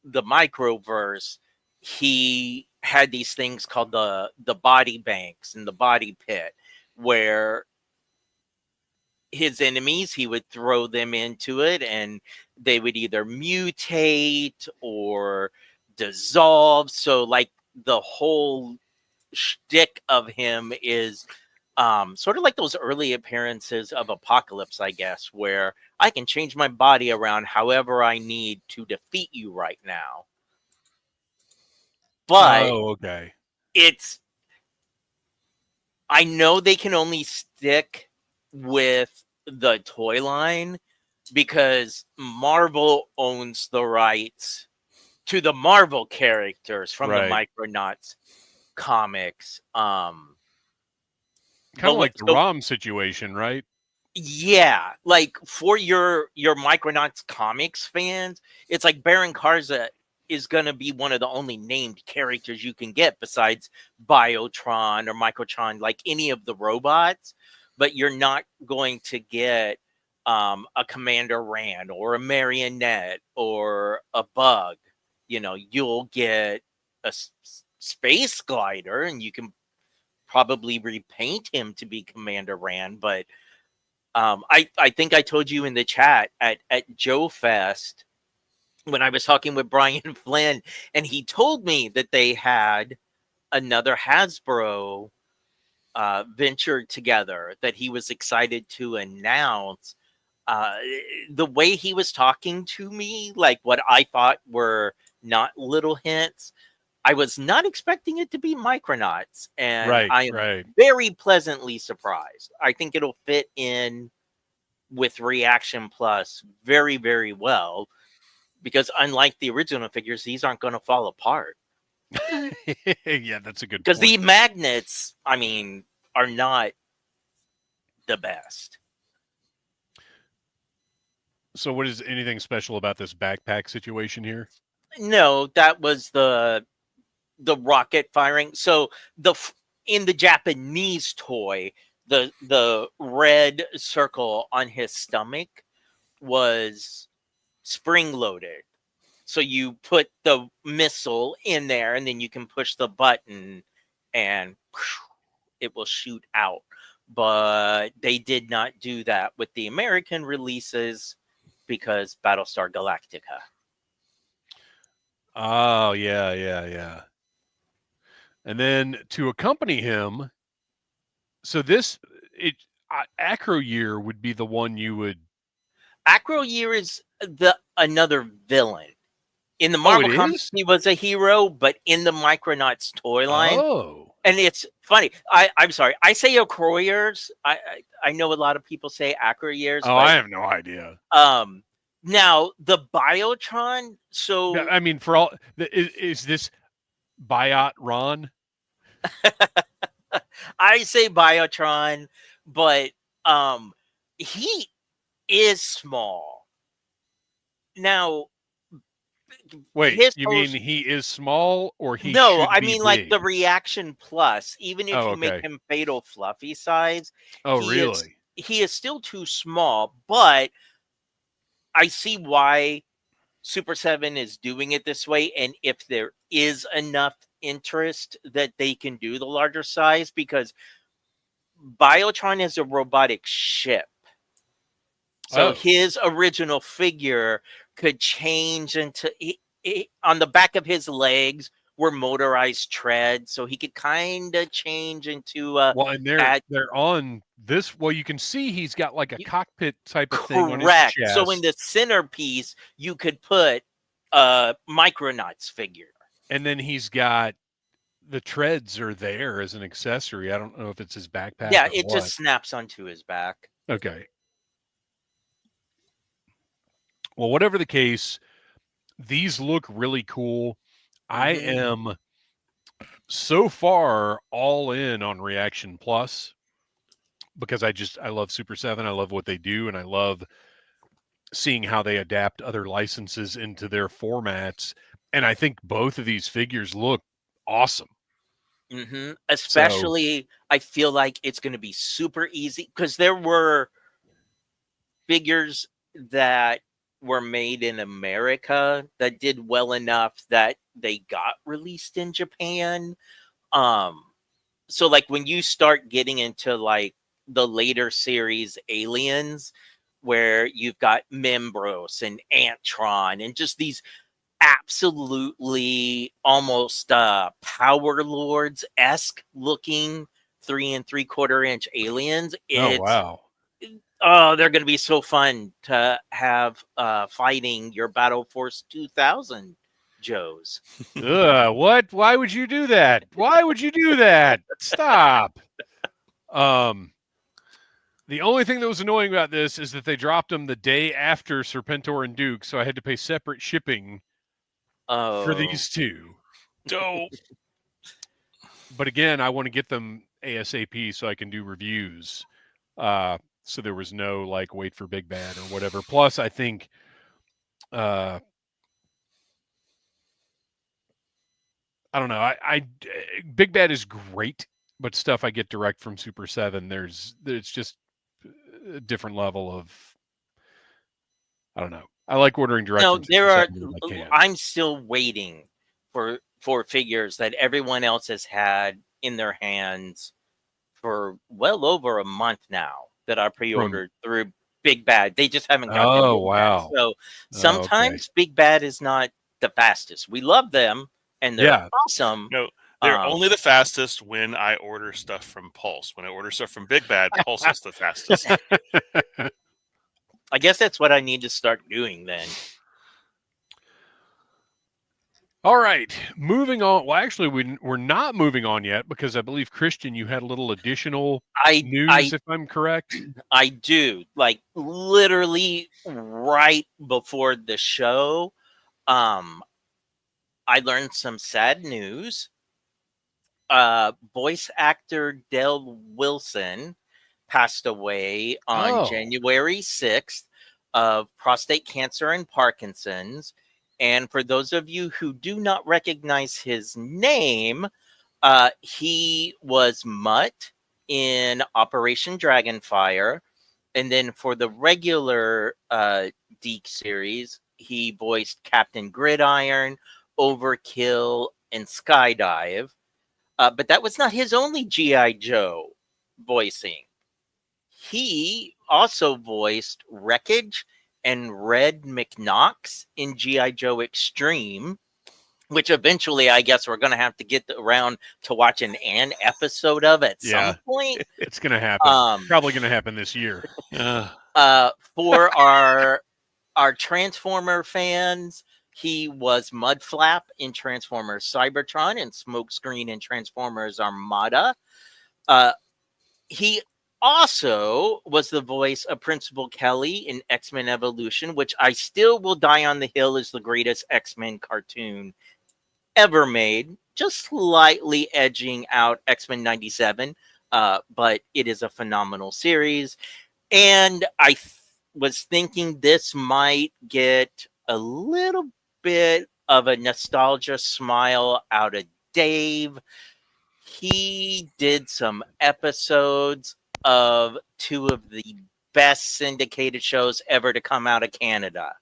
the microverse, he had these things called the body banks and the body pit, where his enemies, he would throw them into it, and they would either mutate or dissolve. So like the whole shtick of him is sort of like those early appearances of Apocalypse, I guess, where I can change my body around however I need to defeat you right now. But Oh, okay. I know they can only stick with the toy line because Marvel owns the rights to the Marvel characters from the Right. Micronauts comics. Kind of like the so ROM situation, right? yeah, like for your Micronauts comics fans, it's like Baron Karza is going to be one of the only named characters you can get besides Biotron or Microtron, like any of the robots. But you're not going to get a Commander Rand or a Marionette or a Bug. You know, you'll get a space glider, and you can probably repaint him to be Commander Rand. But I think I told you in the chat at Joe Fest when I was talking with Brian Flynn, and he told me that they had another Hasbro venture together that he was excited to announce. The way he was talking to me, like what I thought were not little hints, I was not expecting it to be Micronauts, and I am Right. very pleasantly surprised. I think it'll fit in with Reaction Plus very, very well, because unlike the original figures, these aren't going to fall apart. Yeah, that's a good Because point. the magnets, I mean, are not the best. So, what is anything special about this backpack situation here? No, that was the rocket firing. So in the Japanese toy, the red circle on his stomach was spring loaded. So you put the missile in there, and then you can push the button, and it will shoot out. But they did not do that with the American releases because Battlestar Galactica. Oh, yeah. And then to accompany him, so Acro Year would be the one you would. Acro Year is another villain. In the Oh, Marvel it comics, is? he was a hero, but in the Micronauts toy line, Oh, and it's funny. I'm sorry, I say Acroyers. I know a lot of people say Acro Years, oh, I but have no idea. now the Biotron. So I mean, for all is this Biot Ron? I say Biotron, but he is small. Now, Wait, his you whole mean he is small or he no, should I be mean like big? the Reaction Plus. Even if Oh, you make okay. him Fatal Fluffy size, Oh, he is really? he is still too small. But I see why Super 7 is doing it this way, and if there is enough interest that they can do the larger size, because Biotron is a robotic ship. So Oh, his original figure could change into on the back of his legs were motorized treads, so he could kind of change into well, and at they're on this. Well, you can see he's got like a cockpit type of thing on his correct. So in chest, the centerpiece, you could put a Micronauts figure. and then he's got the treads are there as an accessory. I don't know if it's his backpack Yeah, or it what. just snaps onto his back. Okay. Well, whatever the case, these look really cool. I Hmm. am so far all in on Reaction Plus because I love Super 7. I love what they do, and I love seeing how they adapt other licenses into their formats. And I think both of these figures look awesome. Mm-hmm. So Especially, I feel like it's going to be super easy because there were figures that were made in America that did well enough that they got released in Japan. Um, so like when you start getting into like the later series Aliens, where you've got Membros and Antron and just these absolutely almost Power Lords esque looking 3 3/4 inch aliens. oh It's wow. they're going to be so fun to have fighting your Battle Force 2000 Joes. What? Why would you do that? Why would you do that? Stop. The only thing that was annoying about this is that they dropped them the day after Serpentor and Duke, so I had to pay separate shipping for Oh, these two. Dope. But again, I want to get them ASAP so I can do reviews. So there was no like wait for Big Bad or whatever. Plus, I think I don't know. I Big Bad is great, but stuff I get direct from Super 7, there's just a different level of I don't know. I like ordering direct no, from there Super are. 7 if I can. I'm still waiting for figures that everyone else has had in their hands for well over a month now that I From pre-ordered through Big Bad. They just haven't got them Oh in yet. wow. So Oh, okay. sometimes Big Bad is not the fastest. We love them and they're Yeah. awesome. No, they're only the fastest when I order stuff from Pulse. When I order stuff from Big Bad, Pulse is the fastest. I guess that's what I need to start doing then. All right, moving on. Well, actually, we're not moving on yet because I believe Kristian, you had a little additional news, if I'm correct. I do. Like literally right before the show, I learned some sad news. Voice actor Del Wilson passed away on Oh, January 6th of prostate cancer and Parkinson's. And for those of you who do not recognize his name, he was Mutt in Operation Dragonfire. And then for the regular Deke series, he voiced Captain Gridiron, Overkill, and Skydive. But that was not his only G.I. Joe voicing. He also voiced Wreckage and Red McKnox in G.I. Joe Extreme, which eventually I guess we're going to have to get around to watching an episode of at some point. It's going to happen. Probably going to happen this year. For our Transformer fans, he was Mudflap in Transformers Cybertron and Smokescreen in Transformers Armada. He also was the voice of Principal Kelly in X-Men Evolution, which I still will die on the hill is the greatest X-Men cartoon ever made, just slightly edging out X-Men 97, but it is a phenomenal series. And I was thinking this might get a little bit of a nostalgia smile out of Dave. He did some episodes of two of the best syndicated shows ever to come out of Canada.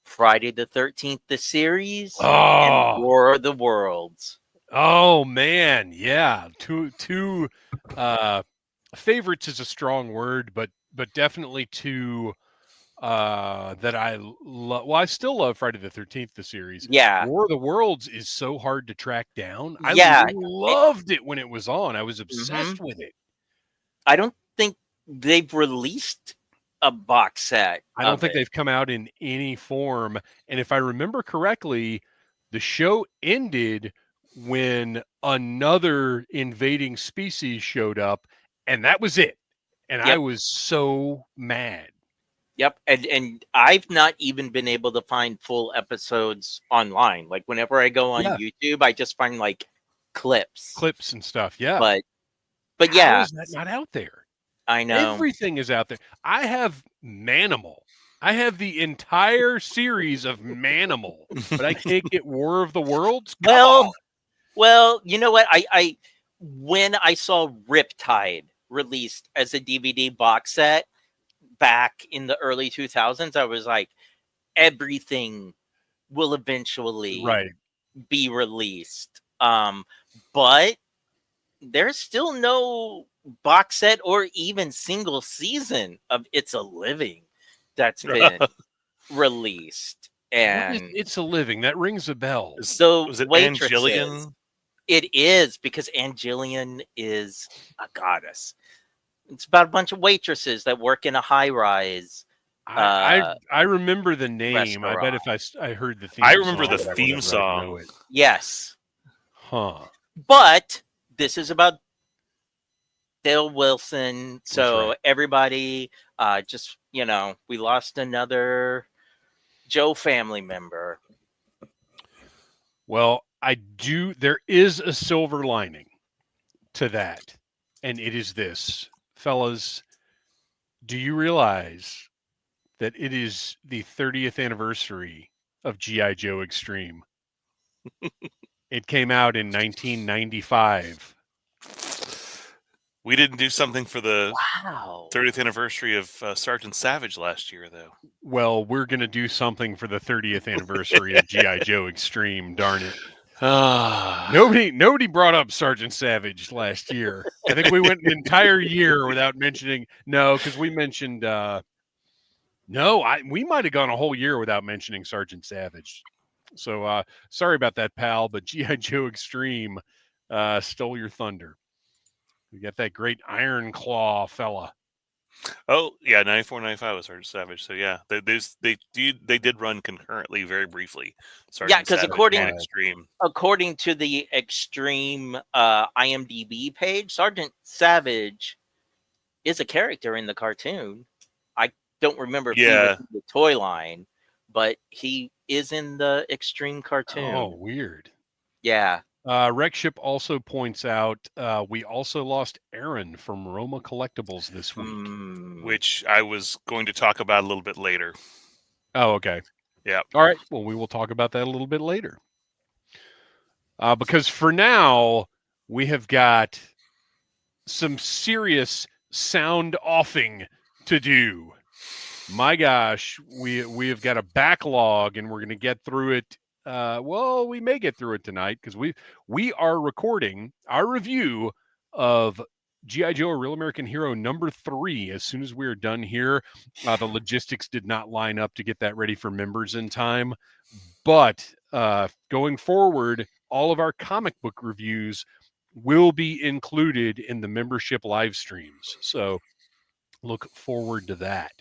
Friday the 13th, the series, and War of the Worlds. Oh man, yeah. Two favorites is a strong word, but definitely two that I love. Well, I still love Friday the 13th, the series. Yeah. War of the Worlds is so hard to track down. I Yeah. loved it when it was on. I was obsessed with it. I don't think they've released a box set. I don't think they've come out in any form. And if I remember correctly, the show ended when another invading species showed up, and that was it. And I was so mad. Yep. And I've not even been able to find full episodes online. Like whenever I go on YouTube, I just find like clips. and stuff. Yeah. But How yeah, is that not out there? I know. Everything is out there. I have Manimal. I have the entire series of Manimal, but I can't get War of the Worlds. Come on. Well, you know what? I when I saw Riptide released as a DVD box set back in the early 2000s, I was like, everything will eventually Right. be released. But there's still no box set or even single season of It's a Living that's been released. What is And It's a Living? That rings a bell. so Was it waitresses, Angelian? it is, because Angelian is a goddess. It's about a bunch of waitresses that work in a high rise. I remember the name. I bet restaurant. if I heard the theme I remember song, the but I theme wouldn't know song. it. Yes. Huh. But this is about Dale Wilson. So right. everybody, just, we lost another Joe family member. Well, there is a silver lining to that. And it is this. Fellas, do you realize that it is the 30th anniversary of G.I. Joe Extreme? It came out in 1995. We didn't do something for the Wow. 30th anniversary of Sergeant Savage last year, though. Well, we're going to do something for the 30th anniversary of G.I. Joe Extreme, darn it. Nobody brought up Sergeant Savage last year. I think we went an entire year without mentioning. No, because we mentioned. We might have gone a whole year without mentioning Sergeant Savage. So sorry about that, pal. But G.I. Joe Extreme stole your thunder. We got that great Iron Claw fella. Oh yeah, 94, 95 was Sergeant Savage. So yeah, they did run concurrently very briefly. Yeah, because Extreme, according to the Extreme IMDb page, Sergeant Savage is a character in the cartoon. I don't remember if he was in the toy line, but he is in the Extreme cartoon. Oh, weird. Yeah. Wreckship also points out we also lost Aaron from Roma Collectibles this week. Which I was going to talk about a little bit later. Oh, okay. Yeah. All right. Well, we will talk about that a little bit later. Because for now, we have got some serious sound offing to do. My gosh, we have got a backlog, and we're going to get through it. We may get through it tonight because we are recording our review of G.I. Joe: A Real American Hero #3 as soon as we are done here. The logistics did not line up to get that ready for members in time, but going forward, all of our comic book reviews will be included in the membership live streams. So look forward to that.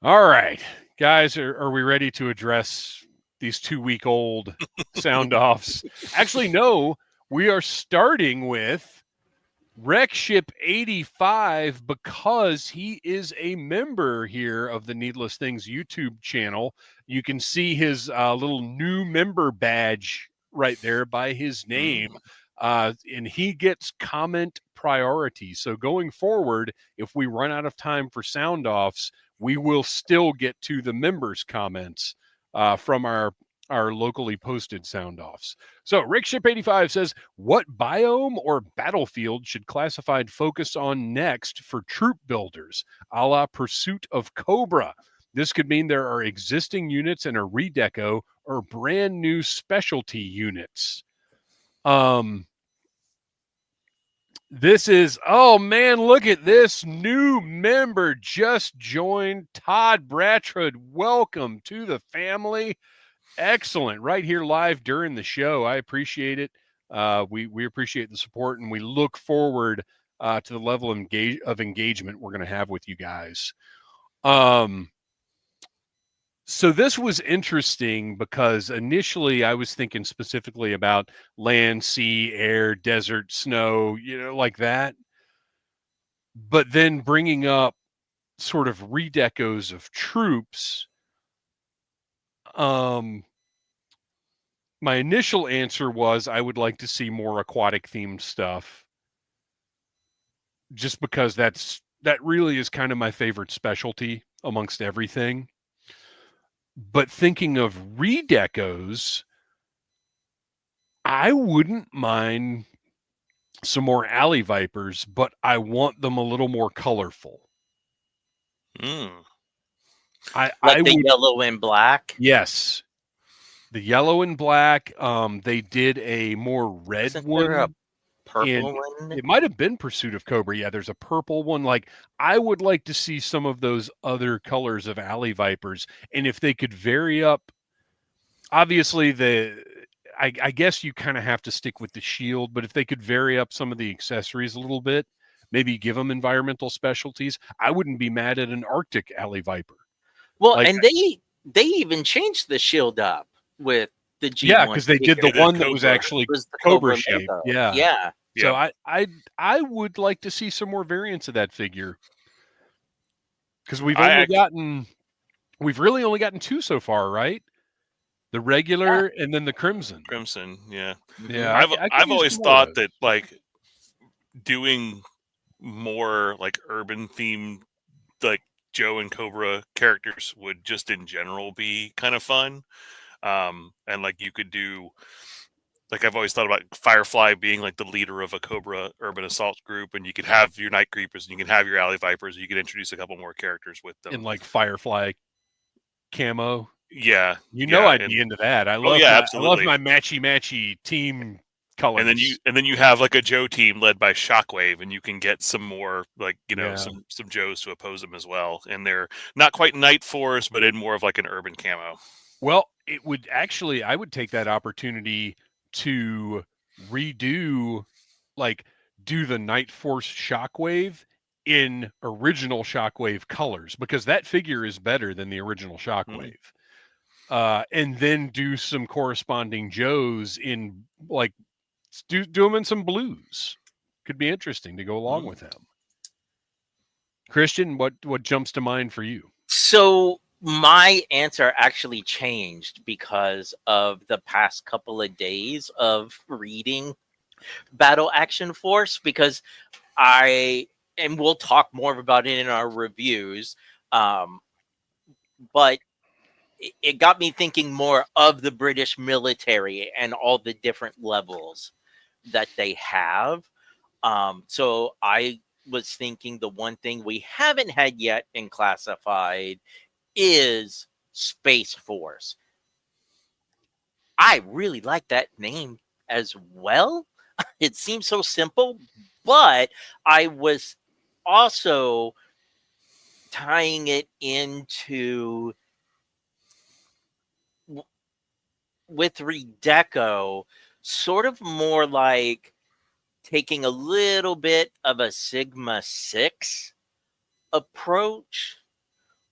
All right, guys, are we ready to address these 2-week-old sound offs? Actually, no, we are starting with Wreckship 85 because he is a member here of the Needless Things YouTube channel. You can see his little new member badge right there by his name. And he gets comment priority. So going forward, if we run out of time for sound offs, we will still get to the members' comments from our locally posted sound offs. So Rickship85 says, what biome or battlefield should classified focus on next for troop builders, a la Pursuit of Cobra? This could mean there are existing units in a redeco or brand new specialty units. This is, oh man, look at this new member just joined, Todd Brattrud. Welcome to the family. Excellent. Right here live during the show. I appreciate it. We appreciate the support, and we look forward to the level of engagement we're going to have with you guys. So this was interesting because initially I was thinking specifically about land, sea, air, desert, snow, like that. But then bringing up sort of redecos of troops, my initial answer was I would like to see more aquatic themed stuff, just because that really is kind of my favorite specialty amongst everything. But thinking of redecos, I wouldn't mind some more alley vipers, but I want them a little more colorful. I Like the would, yellow and black. yes, the yellow and black. They did a more red Isn't there a one. purple And one? it might have been Pursuit of Cobra. Yeah, there's a purple one. Like, I would like to see some of those other colors of alley vipers, and if they could vary up. Obviously, I guess you kind of have to stick with the shield, but if they could vary up some of the accessories a little bit, maybe give them environmental specialties, I wouldn't be mad at an Arctic alley viper. Well, Like, and they even changed the shield up with the G1. yeah, because they did the They did one that was Cobra. actually It was the Cobra Cobra shape. logo. Yeah. Yeah. So Yeah. I would like to see some more variants of that figure, because we've really only gotten two so far, right? The regular and then the crimson. Crimson, yeah. Yeah, I could I've use always some more of thought those. that like doing more like urban themed like Joe and Cobra characters would just in general be kind of fun. And like you could do, like I've always thought about Firefly being like the leader of a Cobra urban assault group, and you could have your Night Creepers and you can have your Alley Vipers. You could introduce a couple more characters with them. In like Firefly camo. Yeah, I'd and be into that. I oh love yeah, my absolutely. matchy team colors. And then you have like a Joe team led by Shockwave, and you can get some more like Yeah. some Joes to oppose them as well. And they're not quite Night Force, but in more of like an urban camo. Well, it would actually, I would take that opportunity to redo, like, do the Night Force Shockwave in original Shockwave colors, because that figure is better than the original Shockwave. And then do some corresponding Joes in like do them in some blues. Could be interesting to go along with them. Kristian, what jumps to mind for you? So my answer actually changed because of the past couple of days of reading Battle Action Force, because and we'll talk more about it in our reviews, but it got me thinking more of the British military and all the different levels that they have. So I was thinking the one thing we haven't had yet in Classified is Space Force. I really like that name as well. It seems so simple, but I was also tying it into with Redeco, sort of more like taking a little bit of a Sigma 6 approach,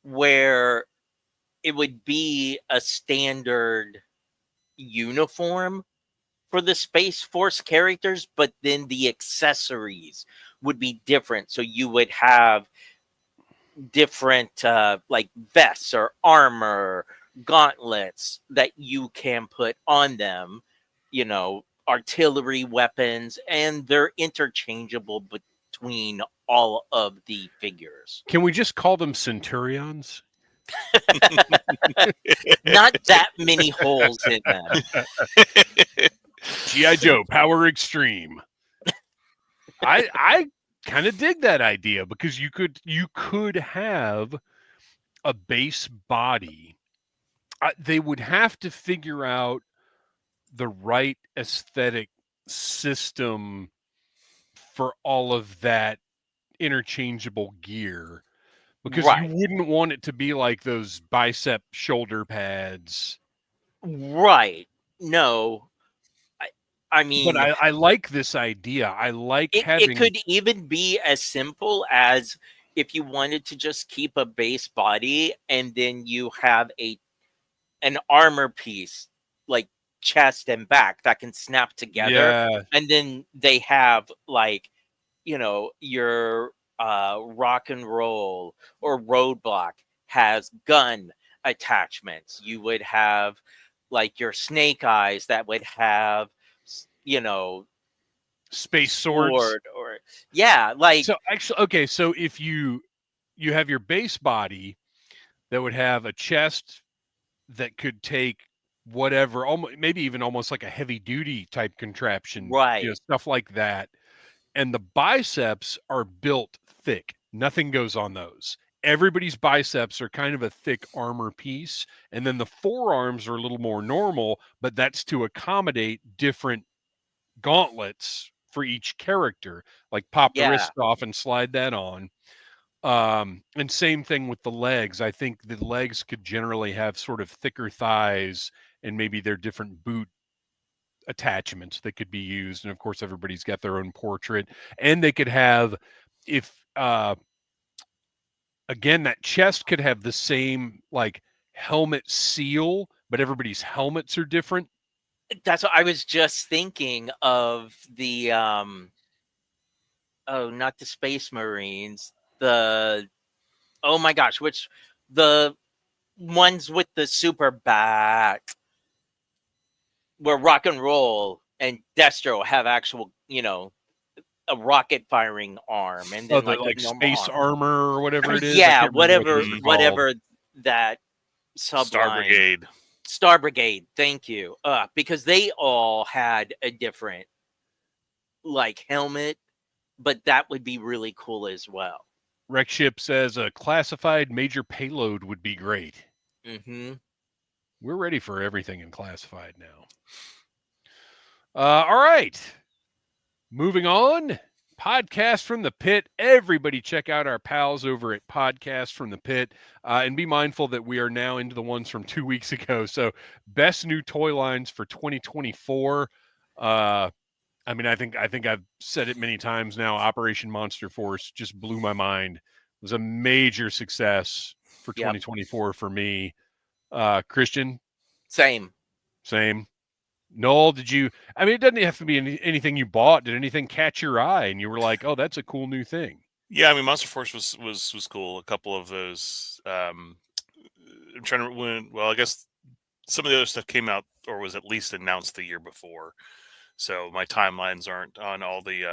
where it would be a standard uniform for the Space Force characters, but then the accessories would be different. So you would have different like vests or armor, gauntlets that you can put on them, artillery weapons, and they're interchangeable between all of the figures. Can we just call them Centurions? Not that many holes in them. G.I. Joe Power Extreme. I kind of dig that idea, because you could have a base body. They would have to figure out the right aesthetic system for all of that interchangeable gear, because Right. you wouldn't want it to be like those bicep shoulder pads. Right. No. I But mean, I like this idea. I like having it could even be as simple as if you wanted to just keep a base body and then you have an armor piece like chest and back that can snap together. Yeah. And then they have like, your rock and roll or roadblock has gun attachments. You would have like your Snake Eyes that would have, you know, Space swords. sword or like So actually, okay, so if you have your base body that would have a chest that could take whatever, almost maybe even almost like a heavy duty type contraption, right. stuff like that. And the biceps are built thick. Nothing goes on those. Everybody's biceps are kind of a thick armor piece, and then the forearms are a little more normal, but that's to accommodate different gauntlets for each character. Like pop the wrist off and slide that on. And same thing with the legs. I think the legs could generally have sort of thicker thighs, and maybe they're different boot attachments that could be used. And of course, everybody's got their own portrait, and they could have, if again, that chest could have the same like helmet seal, but everybody's helmets are different. That's what I was just thinking of. The oh, not the Space Marines, the, oh my gosh, which, the ones with the super back, where Rock and Roll and Destro have actual, a rocket firing arm, and then like space armor or whatever it is. Yeah, whatever that subline. Star Brigade, thank you. Because they all had a different like helmet, but that would be really cool as well. Rex Ship says a classified major payload would be great. Mm-hmm. We're ready for everything in classified now. All right. Moving on. Podcast from the Pit. Everybody check out our pals over at Podcast from the Pit. And be mindful that we are now into the ones from 2 weeks ago. So best new toy lines for 2024. I mean, I think I've said it many times now. Operation Monster Force just blew my mind. It was a major success for 2024 for me. Kristian? Same. Noel, did you? I mean, it doesn't have to be anything you bought. Did anything catch your eye and you were like, "Oh, that's a cool new thing"? Yeah, I mean, Monster Force was cool. A couple of those. I'm trying to win. Well, I guess some of the other stuff came out or was at least announced the year before, so my timelines aren't on all the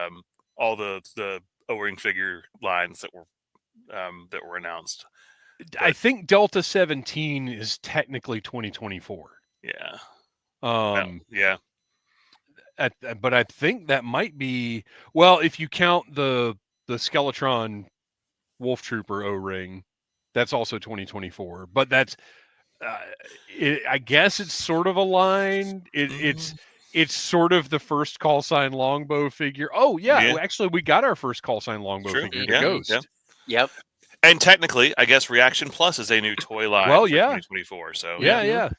O-ring figure lines that were announced. But I think Delta 17 is technically 2024. Yeah. Yeah. But I think that might be, well, if you count the Skeletron Wolf Trooper O-ring, that's also 2024. But that's, I guess it's sort of aligned. It's sort of the first call sign Longbow figure. Oh yeah. Actually, we got our first call sign Longbow figure, the Ghost. Yeah. Yep. And technically, I guess Reaction Plus is a new toy line for 2024. So yeah.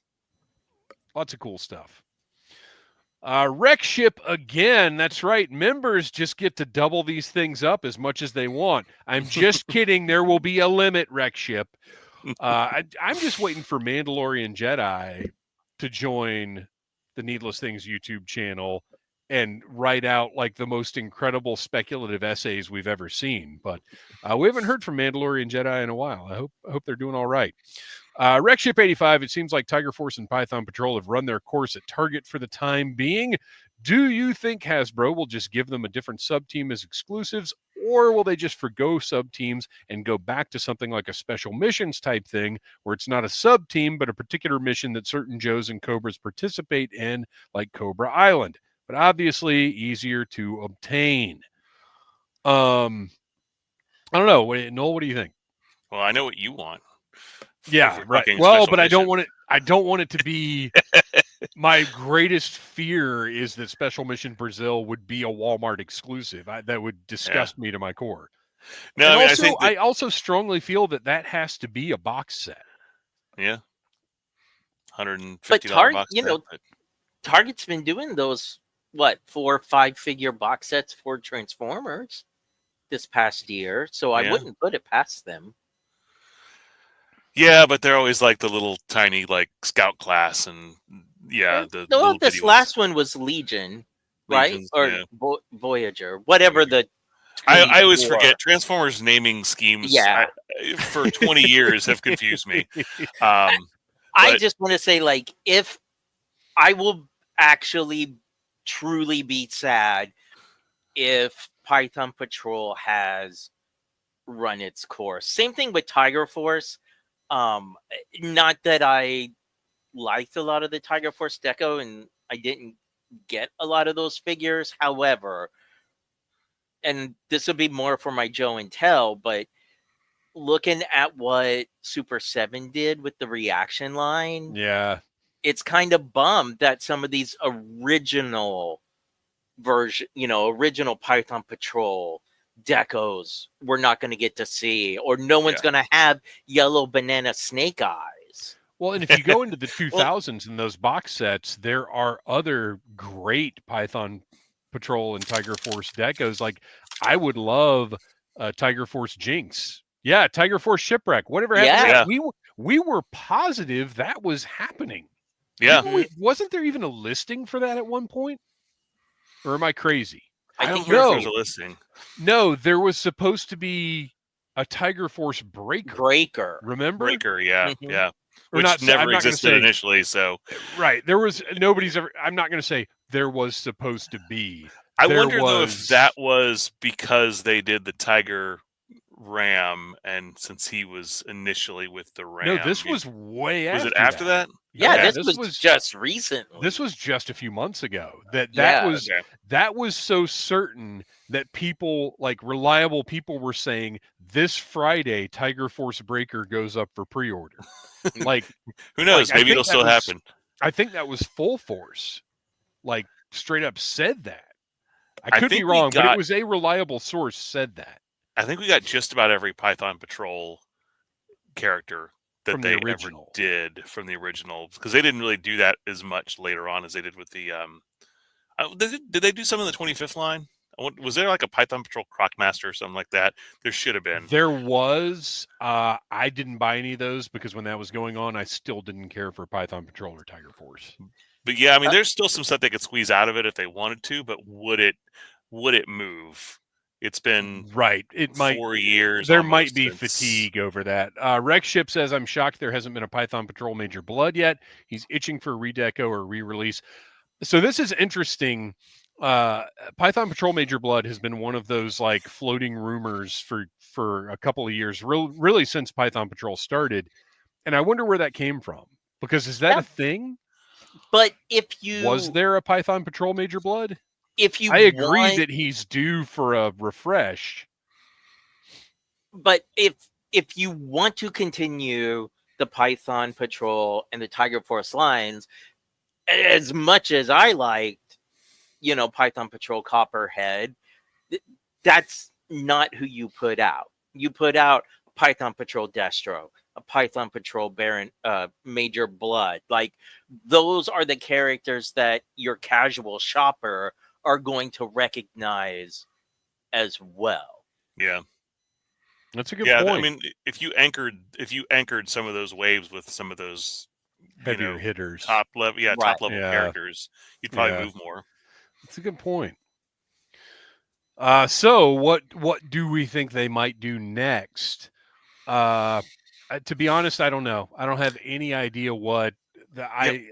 Lots of cool stuff. Rex Ship again. That's right. Members just get to double these things up as much as they want. I'm just kidding. There will be a limit, Rex Ship. I'm just waiting for Mandalorian Jedi to join the Needless Things YouTube channel and write out like the most incredible speculative essays we've ever seen. But we haven't heard from Mandalorian Jedi in a while. I hope they're doing all right. Rex Ship 85, it seems like Tiger Force and Python Patrol have run their course at Target for the time being. Do you think Hasbro will just give them a different sub-team as exclusives, or will they just forgo sub-teams and go back to something like a special missions type thing where it's not a sub-team, but a particular mission that certain Joes and Cobras participate in, like Cobra Island, but obviously easier to obtain? I don't know. Noel, what do you think? Well, I know what you want. Yeah, right. Well, but I don't want it to be. My greatest fear is that Special Mission Brazil would be a Walmart exclusive. That would disgust me to my core. No, I also strongly feel that has to be a box set. Yeah, $150 but box set. Target's been doing those 4 or 5 figure box sets for Transformers this past year, so I wouldn't put it past them. Yeah, but they're always like the little tiny like scout class, and this last one was Legion, right? Or Voyager, whatever the. I always forget Transformers naming schemes. Yeah, for 20 years have confused me. I just want to say, like, if I will actually truly be sad if Python Patrol has run its course. Same thing with Tiger Force. Not that I liked a lot of the Tiger Force deco and I didn't get a lot of those figures. However, and this will be more for my Joe and Tell, but looking at what Super 7 did with the reaction line, Yeah. it's kind of bummed that some of these original original Python Patrol decos we're not going to get to see, or no one's going to have yellow banana snake eyes. Well, and if you go into the 2000s in those box sets, there are other great Python Patrol and Tiger Force decos. Like, I would love Tiger Force Jinx. Yeah, Tiger Force Shipwreck. Whatever happened to that? We were positive that was happening. Yeah. Wasn't there even a listing for that at one point? Or am I crazy? I think there was a listing. No, there was supposed to be a Tiger Force Breaker. Remember? Breaker, yeah. Mhm. Yeah. Or Which not, never existed initially, so. Right. There was, nobody's ever, I'm not going to say there was supposed to be. I wonder, though, if that was because they did the Tiger Ram, and since he was initially with the Ram. No, this was way after. Was it after that? Yeah, this was just recently. This was just a few months ago. That was so certain that people, like reliable people, were saying this Friday Tiger Force Breaker goes up for pre-order. Like, who knows? Maybe it'll still happen. I think that was Full Force. Like, straight up said that. I could be wrong, but it was a reliable source said that. I think we got just about every Python Patrol character that they ever did from the original, because they didn't really do that as much later on as they did with the. Did they do some of the 25th line? Was there like a Python Patrol Crocmaster or something like that? There should have been. There was. I didn't buy any of those because when that was going on, I still didn't care for Python Patrol or Tiger Force. But yeah, I mean, there's still some stuff they could squeeze out of it if they wanted to. But would it move? It's been It 4 years. There might be fatigue over that. Rex Ship says, "I'm shocked there hasn't been a Python Patrol Major Blood yet. He's itching for redeco or re-release." So this is interesting. Python Patrol Major Blood has been one of those like floating rumors for a couple of years, really since Python Patrol started, and I wonder where that came from. Because is that a thing? But was there a Python Patrol Major Blood? I agree that he's due for a refresh. But if you want to continue the Python Patrol and the Tiger Force lines, as much as I liked, Python Patrol Copperhead, that's not who you put out. You put out Python Patrol Destro, a Python Patrol Baron, Major Blood. Like, those are the characters that your casual shopper are going to recognize as well. Yeah, that's a good point. I mean, if you anchored some of those waves with some of those heavier hitters, top level characters, you'd probably move more. That's a good point. So what do we think they might do next? To be honest, I don't know. I don't have any idea what I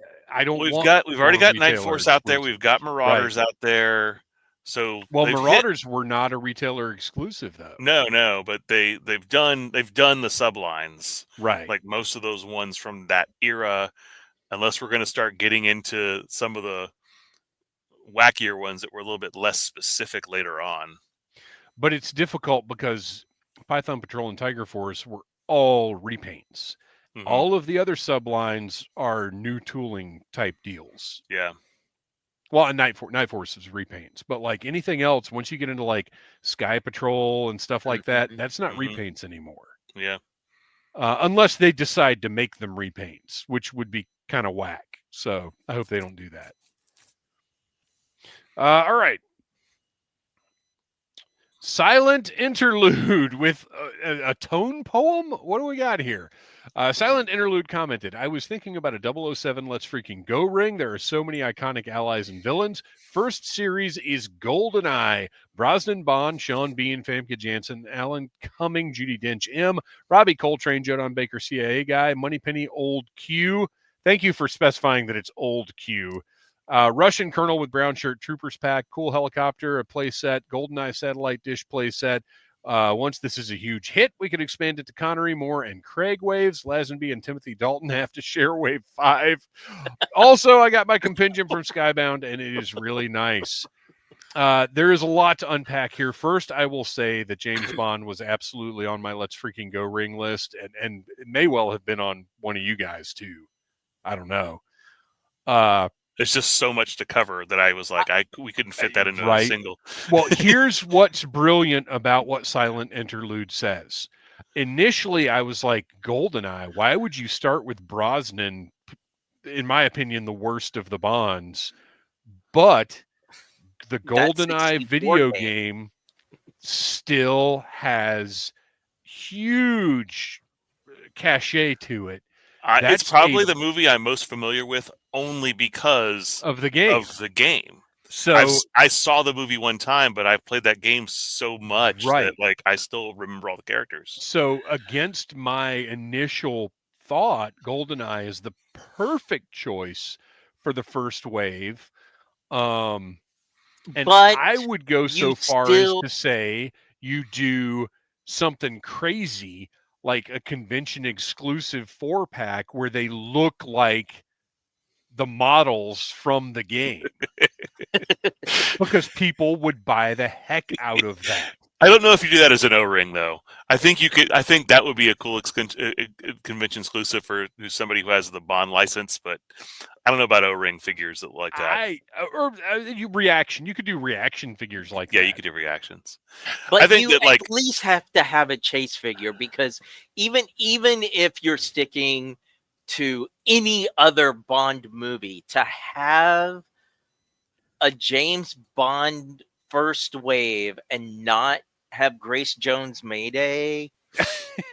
don't. We've already got Night Force out there. We've got Marauders out there. So Marauders were not a retailer exclusive though. No, but they've done the sublines, right? Like most of those ones from that era, unless we're going to start getting into some of the wackier ones that were a little bit less specific later on. But it's difficult because Python Patrol and Tiger Force were all repaints. Mm-hmm. All of the other sublines are new tooling type deals. Yeah. Well, and Night Force is repaints, but like anything else, once you get into like Sky Patrol and stuff like that, that's not repaints anymore. Yeah. Unless they decide to make them repaints, which would be kind of whack. So I hope they don't do that. All right. Silent Interlude with a tone poem? What do we got here? Silent Interlude commented, I was thinking about a 007 Let's Freaking Go ring. There are so many iconic allies and villains. First series is GoldenEye. Brosnan, Bond, Sean Bean, Famke Janssen, Alan Cumming, Judi Dench, M, Robbie Coltrane, Jodan Baker, CIA guy, Moneypenny, Old Q, Thank you for specifying that it's old Q. Russian Colonel with brown shirt, Troopers pack, cool helicopter, a playset, GoldenEye satellite dish playset. Once this is a huge hit, we could expand it to Connery, Moore, and Craig waves. Lazenby and Timothy Dalton have to share wave 5. Also, I got my compendium from Skybound, and it is really nice. There is a lot to unpack here. First, I will say that James Bond was absolutely on my Let's Freaking Go ring list, and it may well have been on one of you guys too. I don't know. There's just so much to cover that I was like, we couldn't fit that into a single. Well, here's what's brilliant about what Silent Interlude says. Initially, I was like, GoldenEye, why would you start with Brosnan? In my opinion, the worst of the Bonds. But the GoldenEye video game still has huge cachet to it. It's probably the movie I'm most familiar with only because of the game. So I saw the movie one time, but I've played that game so much that like I still remember all the characters. So against my initial thought, GoldenEye is the perfect choice for the first wave. And but I would go so far as to say you do something crazy like a convention exclusive 4-pack where they look like the models from the game because people would buy the heck out of that. I don't know if you do that as an O-ring though. I think that would be a cool convention exclusive for somebody who has the Bond license, but I don't know about O-ring figures that like that. Reaction. You could do reaction figures like that. Yeah, you could do reactions. But I think you at least have to have a chase figure because even if you're sticking to any other Bond movie, to have a James Bond first wave and not have Grace Jones Mayday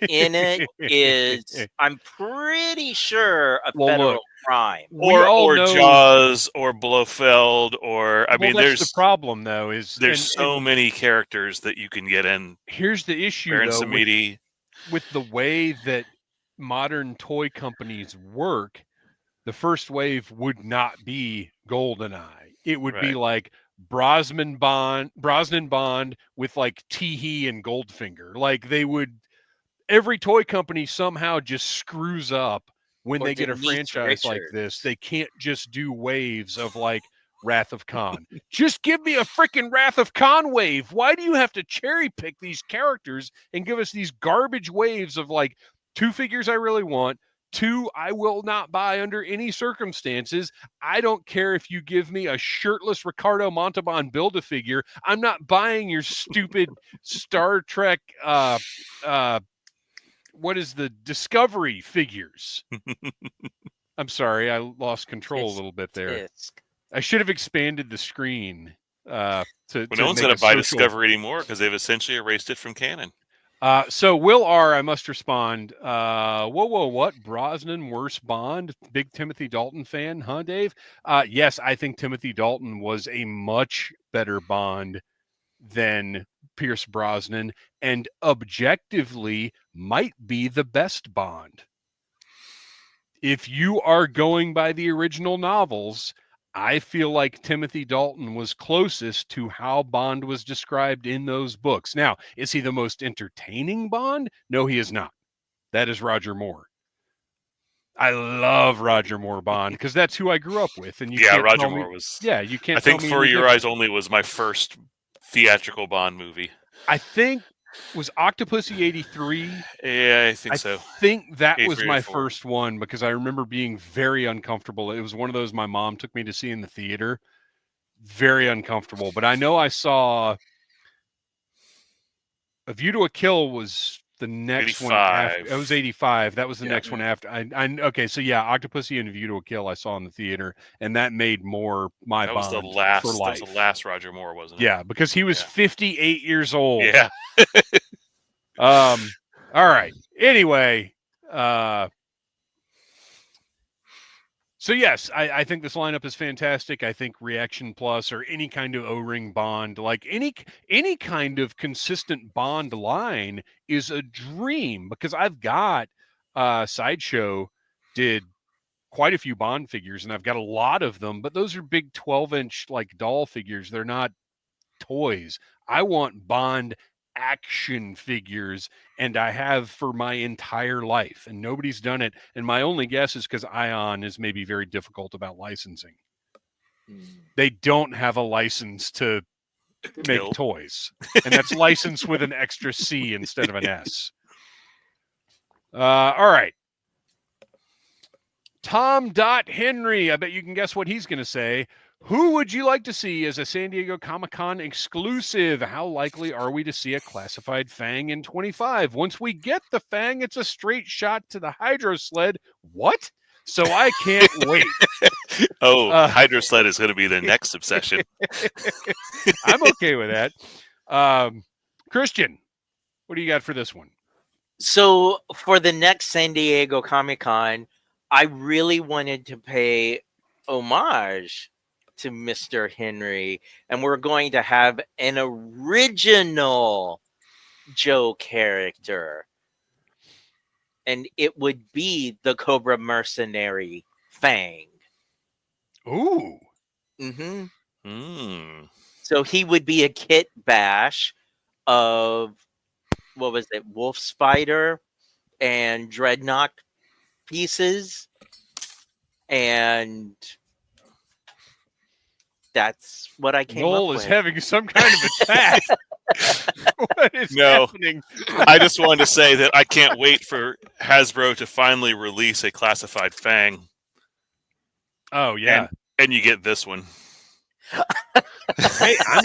in it is, I'm pretty sure, a federal crime. Or Jaws or Blofeld or there's the problem though is there's so many characters that you can get in. Here's the issue though with the way that modern toy companies work. The first wave would not be GoldenEye. It would be like Brosnan Bond with like Teehee and Goldfinger. Like every toy company somehow just screws up when they get a franchise like this. They can't just do waves of like Wrath of Khan. Just give me a freaking Wrath of Khan wave. Why do you have to cherry pick these characters and give us these garbage waves of like 2 figures I really want, 2 I will not buy under any circumstances. I don't care if you give me a shirtless Ricardo Montalban Build-A-Figure. I'm not buying your stupid Star Trek what is the Discovery figures. I'm sorry, I lost control a little bit there. I should have expanded the screen. No one's going to buy Discovery anymore because they've essentially erased it from canon. So Will R, I must respond. What? Brosnan, worst Bond? Big Timothy Dalton fan, huh, Dave? Yes, I think Timothy Dalton was a much better Bond than Pierce Brosnan, and objectively might be the best Bond. If you are going by the original novels, I feel like Timothy Dalton was closest to how Bond was described in those books. Now, is he the most entertaining Bond? No, he is not. That is Roger Moore. I love Roger Moore Bond because that's who I grew up with. And Roger Moore was. Yeah, you can't. I think For Your Eyes Only was my first theatrical Bond movie. I think was Octopussy 83. Yeah, I think so. I think that was my first one because I remember being very uncomfortable. It was one of those my mom took me to see in the theater. Very uncomfortable. But I know I saw A View to a Kill was the next 85. One after. It was 85. That was the next one after. Okay, so yeah, Octopussy and A View to a Kill I saw in the theater, and that made Moore my Bond for life. That was the last Roger Moore, wasn't it? Yeah, because he was 58 years old. Yeah. All right. Anyway, so yes, I think this lineup is fantastic. I think Reaction Plus or any kind of O-ring Bond, like any kind of consistent Bond line is a dream because I've got Sideshow did quite a few Bond figures, and I've got a lot of them, but those are big 12-inch like doll figures. They're not toys. I want Bond action figures, and I have for my entire life, and nobody's done it. And my only guess is because Ion is maybe very difficult about licensing. They don't have a license to make toys, and that's licensed with an extra C instead of an S. All right. Tom Henry, I bet you can guess what he's going to say. Who would you like to see as a San Diego Comic-Con exclusive? How likely are we to see a classified Fang in 25? Once we get the Fang, it's a straight shot to the Hydro Sled. What? So I can't wait. Hydro Sled is going to be the next obsession. I'm okay with that. Kristian, what do you got for this one? So for the next San Diego Comic-Con, I really wanted to pay homage to Mr. Henry, and we're going to have an original Joe character, and it would be the Cobra Mercenary Fang. Ooh. So he would be a kit bash of, what was it, Wolf Spider and Dreadnought pieces, and that's what I came Noel up is with. having some kind of attack. What is happening? I just wanted to say that I can't wait for Hasbro to finally release a classified Fang. Oh, yeah. And you get this one. Hey, I'm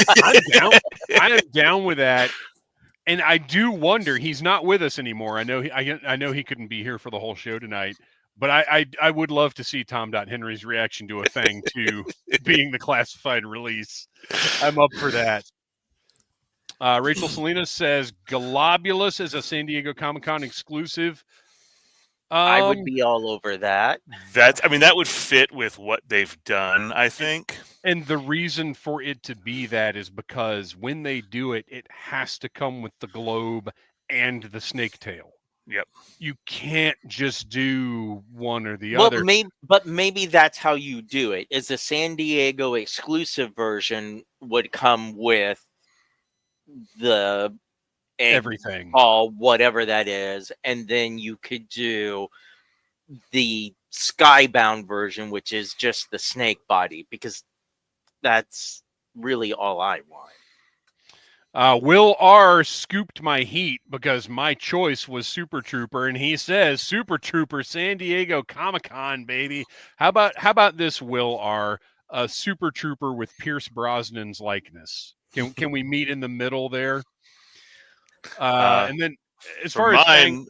down. I am down with that. And I do wonder, he's not with us anymore. I know he couldn't be here for the whole show tonight. But I would love to see Tom Henry's reaction to a Fang 2 being the classified release. I'm up for that. Rachel Salinas says Globulus is a San Diego Comic-Con exclusive. I would be all over that. That would fit with what they've done, I think. And the reason for it to be that is because when they do it, it has to come with the globe and the snake tail. Yep. You can't just do one or the other. But maybe that's how you do it. Is the San Diego exclusive version would come with the everything, all whatever that is, and then you could do the Skybound version, which is just the snake body, because that's really all I want. Will R scooped my heat because my choice was Super Trooper, and he says Super Trooper San Diego Comic-Con, baby. How about this, Will R? A Super Trooper with Pierce Brosnan's likeness. Can we meet in the middle there? And then as far as mine,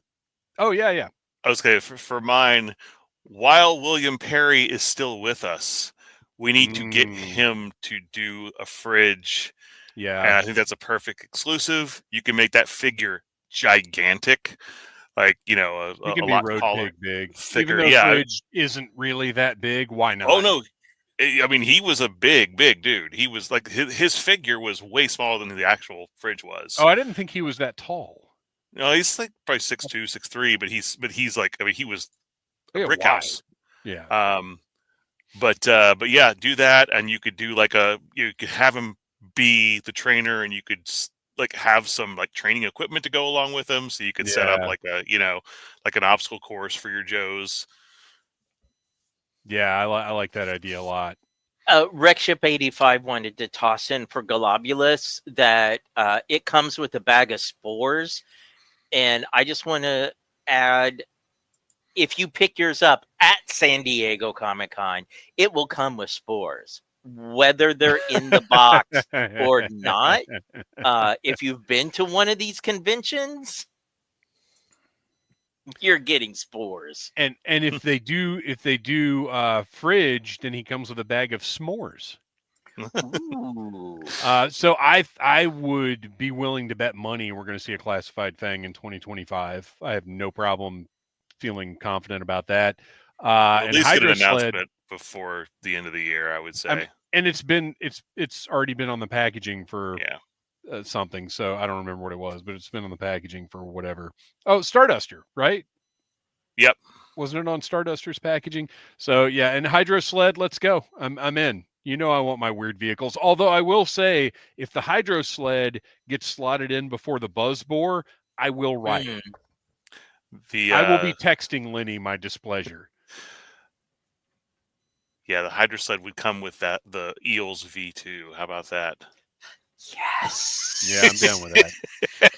oh yeah. I was okay for mine. While William Perry is still with us, we need to get him to do a fridge. Yeah, and I think that's a perfect exclusive. You can make that figure gigantic, like a lot taller, big. thicker. Even though fridge isn't really that big. Why not? Oh no. I mean, he was a big dude. He was like his figure was way smaller than the actual fridge was. Oh, I didn't think he was that tall. No, he's like probably 6'2", 6'3", but he's like, I mean, he was a brick house. Yeah. But yeah, do that, and you could do you could have him be the trainer, and you could like have some like training equipment to go along with him, so you could set up like a like an obstacle course for your Joes. Yeah, I like that idea a lot. Wreckship85 wanted to toss in for Globulus that it comes with a bag of spores. And I just want to add, if you pick yours up at San Diego Comic-Con, it will come with spores, whether they're in the box or not. If you've been to one of these conventions, you're getting spores. And if they do fridge, then he comes with a bag of s'mores. So I would be willing to bet money we're going to see a classified Fang in 2025. I have no problem feeling confident about that. At least get an announcement before the end of the year, I would say. And it's already been on the packaging for something, so I don't remember what it was, but it's been on the packaging for whatever. Oh, Starduster, right? Yep. Wasn't it on Starduster's packaging? So yeah, and Hydro Sled, let's go. I'm in. You know I want my weird vehicles. Although I will say, if the Hydro Sled gets slotted in before the Buzzbore, I will ride it. I will be texting Lenny my displeasure. Yeah, the Hydro Sled would come with the Eels V2. How about that? Yes. Yeah, I'm down with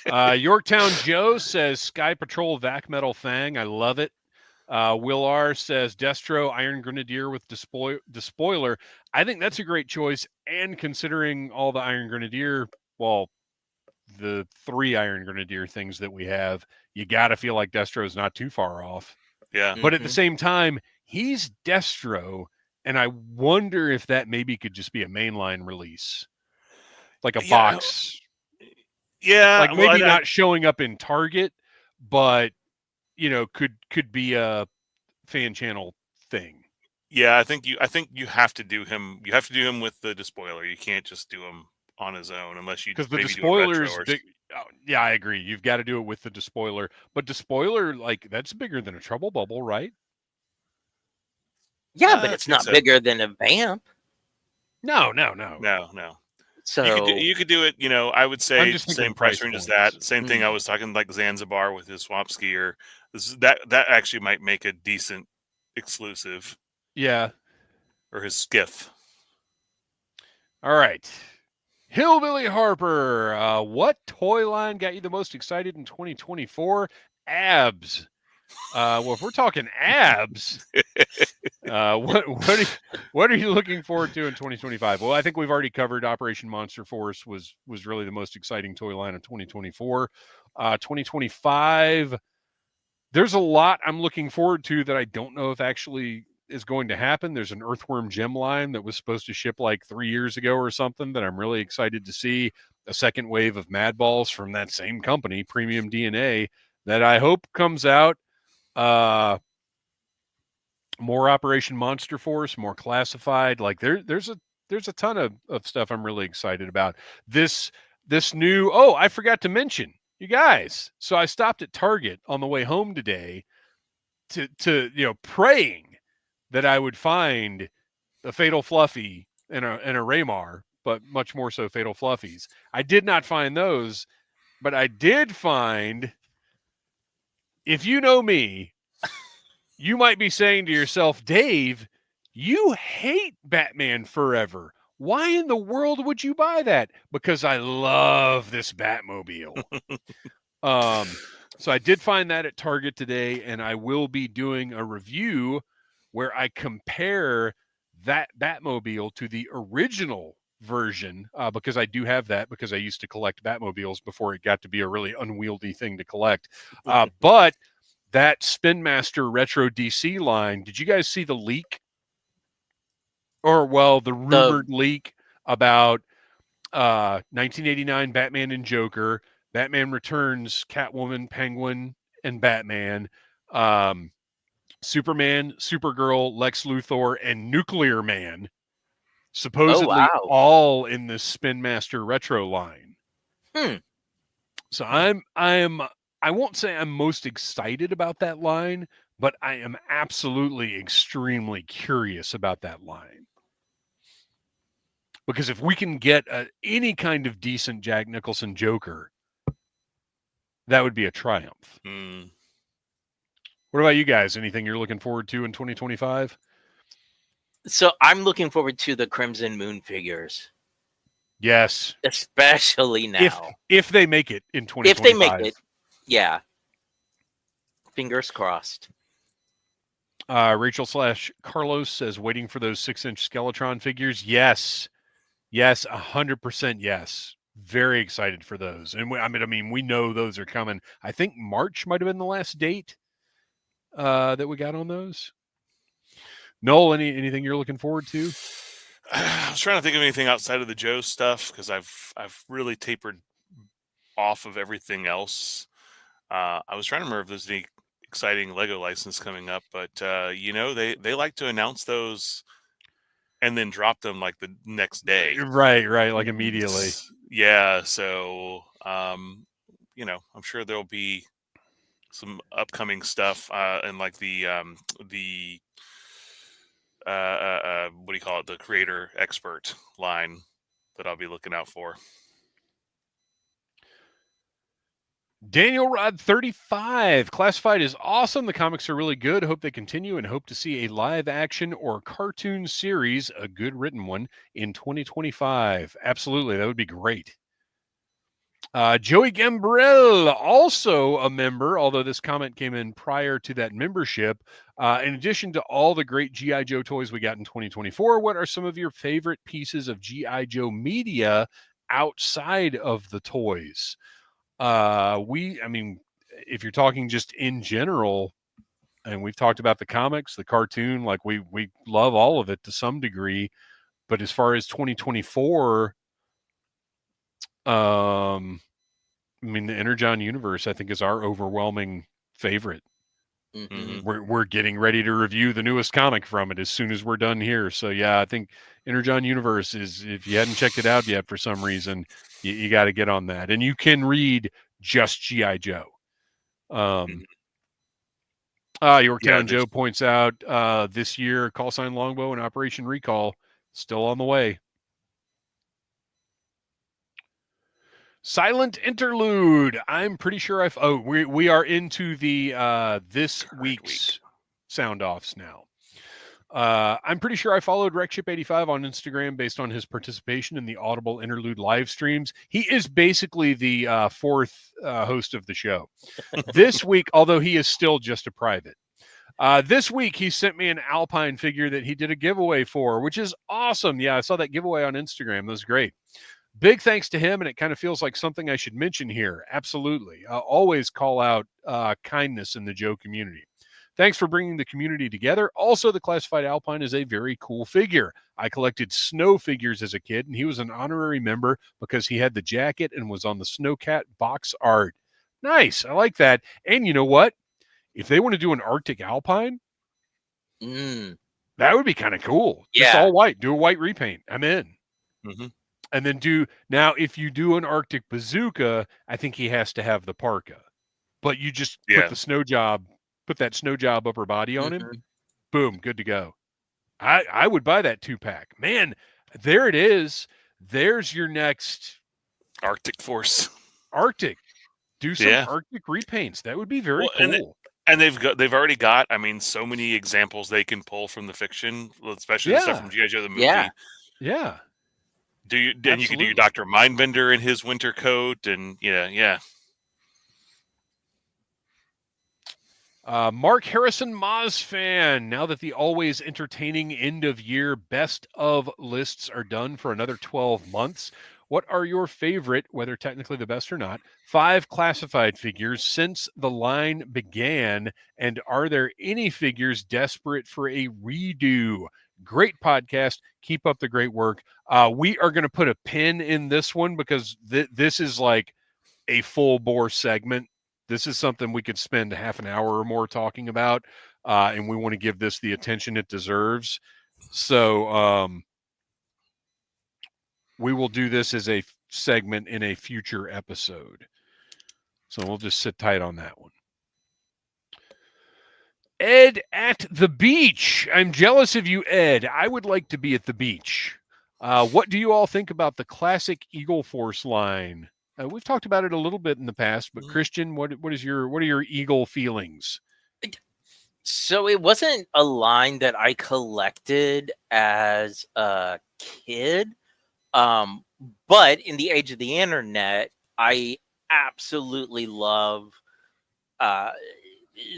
that. Yorktown Joe says Sky Patrol Vac Metal Fang. I love it. Will R says Destro Iron Grenadier with Despoiler. I think that's a great choice. And considering all the Iron Grenadier, well, the 3 Iron Grenadier things that we have, you got to feel like Destro is not too far off. Yeah. But at the same time, he's Destro, and I wonder if that maybe could just be a mainline release, like a box. Yeah, like maybe not showing up in Target, but could be a fan channel thing. Yeah, I think you have to do him. You have to do him with the Despoiler. You can't just do him on his own unless you because the maybe Despoiler's do a retro big. Oh, yeah, I agree. You've got to do it with the Despoiler, but Despoiler, like, that's bigger than a Trouble Bubble, right? Yeah, but it's not bigger than a Vamp. No. So you could do it. I would say same price range as that. Same thing. I was talking like Zanzibar with his Swamp Skier. That actually might make a decent exclusive. Yeah. Or his Skiff. All right. Hillbilly Harper, what toy line got you the most excited in 2024? Abs. Well, if we're talking abs, what are you looking forward to in 2025? Well, I think we've already covered Operation Monster Force was really the most exciting toy line of 2024. 2025, there's a lot I'm looking forward to that I don't know if actually is going to happen. There's an Earthworm gem line that was supposed to ship like 3 years ago or something that I'm really excited to see. A second wave of Mad Balls from that same company, Premium DNA, that I hope comes out. More Operation Monster Force, more classified. Like there's a ton of stuff I'm really excited about. This new, I forgot to mention, you guys. So I stopped at Target on the way home today to praying that I would find a Fatal Fluffy and a Raymar, but much more so Fatal Fluffies. I did not find those, but I did find, if you know me, you might be saying to yourself, Dave, you hate Batman Forever. Why in the world would you buy that? Because I love this Batmobile. So I did find that at Target today, and I will be doing a review where I compare that Batmobile to the original version, because I do have that, because I used to collect Batmobiles before it got to be a really unwieldy thing to collect. But that Spin Master Retro DC line, did you guys see the leak? Or, well, the rumored leak about 1989 Batman and Joker, Batman Returns, Catwoman, Penguin, and Batman, Superman, Supergirl, Lex Luthor, and Nuclear Man, supposedly all in the Spin Master Retro line. So I won't say I'm most excited about that line, but I am absolutely extremely curious about that line. Because if we can get any kind of decent Jack Nicholson Joker, that would be a triumph. What about you guys? Anything you're looking forward to in 2025? So I'm looking forward to the Crimson Moon figures. Yes. Especially now. If they make it in 2025. If they make it, yeah. Fingers crossed. Rachel / Carlos says, waiting for those 6-inch Skeletron figures. Yes, 100% yes. Very excited for those. And we know those are coming. I think March might have been the last date that we got on those. Noel, anything you're looking forward to? I was trying to think of anything outside of the Joe stuff, because I've really tapered off of everything else. I was trying to remember if there's any exciting Lego license coming up, but they like to announce those and then drop them like the next day. Right, like immediately. Yeah, so I'm sure there'll be some upcoming stuff, and like the what do you call it? The creator expert line that I'll be looking out for. Daniel Rod 35. Classified is awesome. The comics are really good. Hope they continue and hope to see a live action or cartoon series, a good written one, in 2025. Absolutely. That would be great. Joey Gambrell, also a member, although this comment came in prior to that membership. In addition to all the great G.I. Joe toys we got in 2024, what are some of your favorite pieces of G.I. Joe media outside of the toys? If you're talking just in general, and we've talked about the comics, the cartoon, like we love all of it to some degree. But as far as 2024, the Energon universe, I think, is our overwhelming favorite. Mm-hmm. We're getting ready to review the newest comic from it as soon as we're done here. So yeah, I think Energon universe is, if you hadn't checked it out yet for some reason, you got to get on that. And you can read just G.I. Joe. Yorktown Joe points out this year, Call Sign Longbow and Operation Recall still on the way. Silent Interlude. I'm pretty sure we are into the this week's sound offs now. I'm pretty sure I followed RecShip85 on Instagram based on his participation in the Audible Interlude live streams. He is basically the fourth host of the show. This week, although he is still just a private. This week, he sent me an Alpine figure that he did a giveaway for, which is awesome. Yeah, I saw that giveaway on Instagram. That was great. Big thanks to him, and it kind of feels like something I should mention here. Absolutely. Always call out kindness in the Joe community. Thanks for bringing the community together. Also, the Classified Alpine is a very cool figure. I collected snow figures as a kid, and he was an honorary member because he had the jacket and was on the Snowcat box art. Nice. I like that. And you know what? If they want to do an Arctic Alpine, that would be kind of cool. Yeah. Just all white. Do a white repaint. I'm in. Mm-hmm. And then if you do an Arctic Bazooka, I think he has to have the parka. But you just put that snow job upper body on him. Boom, good to go. I would buy that 2-pack. Man, there it is. There's your next Arctic Force. Arctic. Do some Arctic repaints. That would be very cool. And they've already got, so many examples they can pull from the fiction, especially the stuff from G.I. Joe the movie. Yeah. You can do your Dr. Mindbender in his winter coat, and Mark Harrison Moz fan. Now that the always entertaining end of year best of lists are done for another 12 months, what are your favorite, whether technically the best or not, 5 classified figures since the line began? And are there any figures desperate for a redo? Great podcast. Keep up the great work. We are going to put a pin in this one because this is like a full bore segment. This is something we could spend half an hour or more talking about, and we want to give this the attention it deserves. So we will do this as a segment in a future episode. So we'll just sit tight on that one. Ed at the beach. I'm jealous of you, Ed. I would like to be at the beach. What do you all think about the classic Eagle Force line? We've talked about it a little bit in the past, but Kristian, what are your Eagle feelings? So it wasn't a line that I collected as a kid, but in the age of the internet, I absolutely love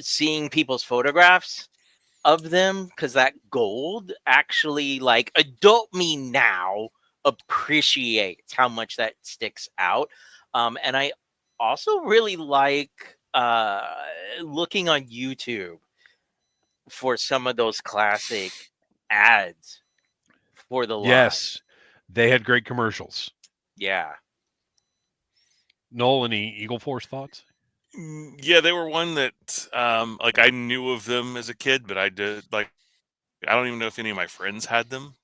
seeing people's photographs of them, because that gold actually, like, adult me now appreciates how much that sticks out. And I also really like looking on YouTube for some of those classic ads for the line. Yes, they had great commercials. Yeah. Noel, any Eagle Force thoughts? Yeah, they were one that I knew of them as a kid, but I don't even know if any of my friends had them.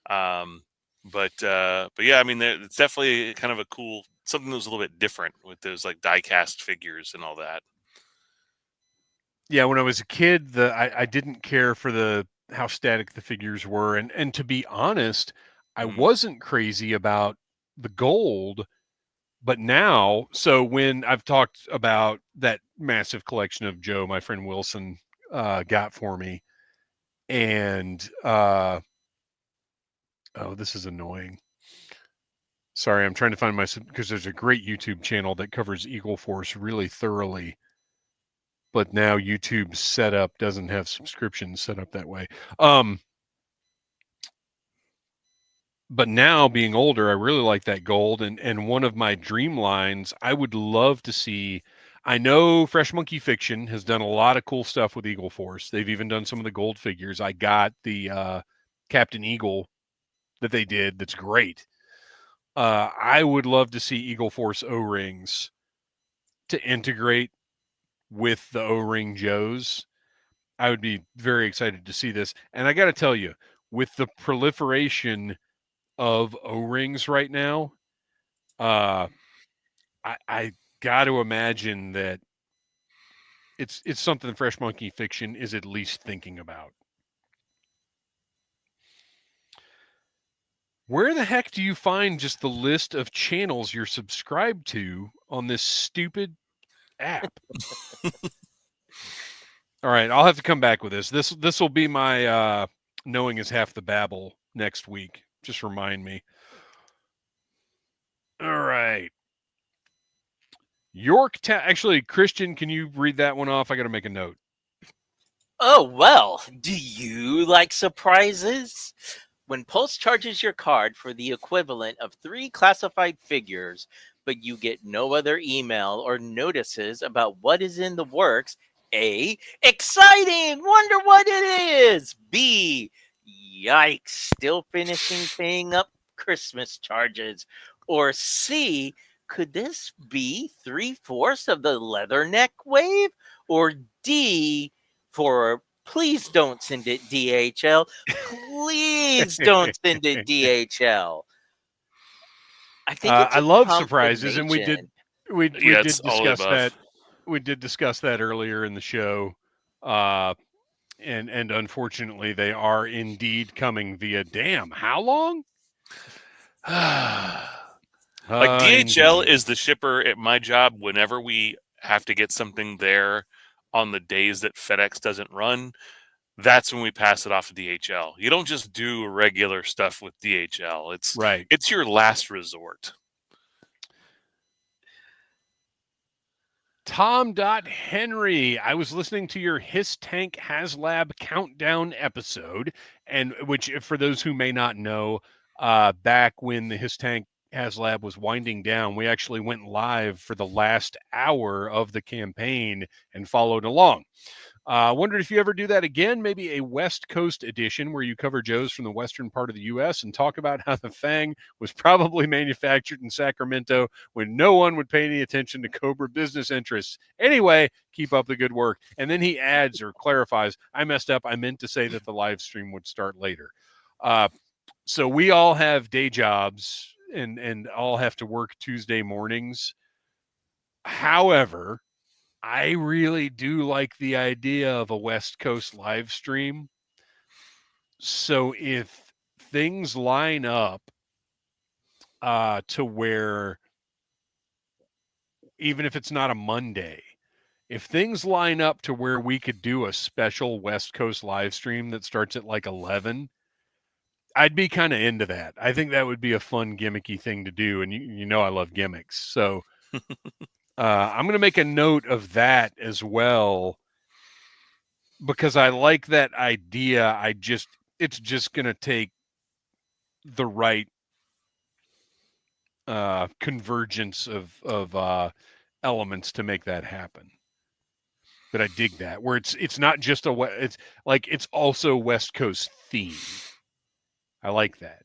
But yeah, it's definitely kind of a cool, something that was a little bit different with those like die cast figures and all that. Yeah, when I was a kid, I didn't care for how static the figures were, and to be honest, I wasn't crazy about the gold. But now, so when I've talked about that massive collection of Joe, my friend Wilson got for me, and oh, this is annoying. Sorry, I'm trying to find because there's a great YouTube channel that covers Eagle Force really thoroughly. But now YouTube's setup doesn't have subscriptions set up that way. But now being older, I really like that gold. And one of my dream lines, I would love to see. I know Fresh Monkey Fiction has done a lot of cool stuff with Eagle Force. They've even done some of the gold figures. I got the Captain Eagle that they did. That's great. I would love to see Eagle Force O-rings to integrate with the O-ring Joes. I would be very excited to see this. And I got to tell you, with the proliferation of O-rings right now, I got to imagine that it's something Fresh Monkey Fiction is at least thinking about. Where the heck do you find just the list of channels you're subscribed to on this stupid app? All right, I'll have to come back with this. This will be my knowing is half the babble next week. Just remind me. All right. Yorktown. Actually, Kristian, can you read that one off? I got to make a note. Oh, well, do you like surprises? When Pulse charges your card for the equivalent of 3 classified figures, but you get no other email or notices about what is in the works, A, exciting, wonder what it is. B, yikes, still finishing paying up Christmas charges. Or C, could this be 3/4 of the Leatherneck wave? Or D, for please don't send it DHL. Please don't send it DHL. I think it's I love surprises, and we did it's all the discuss above. that. We did discuss that earlier in the show, and unfortunately, they are indeed coming via. Damn, how long? Like DHL Indeed. is the shipper at my job whenever we have to get something there on the days that FedEx doesn't run. That's when we pass it off to DHL. You don't just do regular stuff with DHL. It's right. It's your last resort. Tom.Henry, I was listening to your His Tank HasLab countdown episode, and which, for those who may not know, back when the His Tank HasLab was winding down, we actually went live for the last hour of the campaign and followed along. Wondered if you ever do that again, maybe a West Coast edition where you cover Joes from the western part of the U.S. and talk about how the Fang was probably manufactured in Sacramento when no one would pay any attention to Cobra business interests. Anyway, keep up the good work. And then he adds or clarifies, I messed up. I meant to say that the live stream would start later. So we all have day jobs and all have to work Tuesday mornings. However, I really do like the idea of a West Coast live stream. So if things line up to where, even if it's not a Monday, if things line up to where we could do a special West Coast live stream that starts at like 11, I'd be kind of into that. I think that would be a fun gimmicky thing to do. And you know I love gimmicks. So I'm going to make a note of that as well, because I like that idea. It's just going to take the right convergence of elements to make that happen. But I dig that, where it's not just it's like it's also West Coast themed. I like that.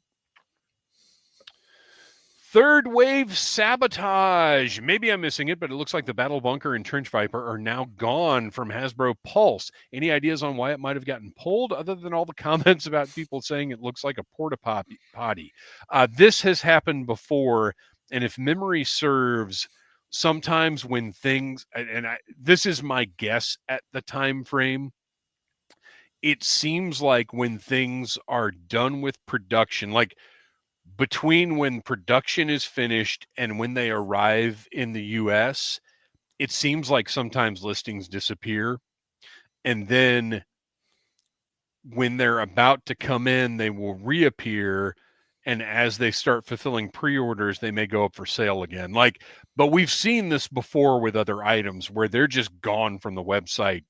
Third Wave Sabotage. Maybe I'm missing it, but it looks like the Battle Bunker and Trench Viper are now gone from Hasbro Pulse. Any ideas on why it might have gotten pulled, other than all the comments about people saying it looks like a porta potty? This has happened before, and if memory serves, sometimes when things, this is my guess at the time frame, it seems like when things are done with production, like between when production is finished and when they arrive in the US, it seems like sometimes listings disappear. And then when they're about to come in, they will reappear. And as they start fulfilling pre-orders, they may go up for sale again. But we've seen this before with other items where they're just gone from the website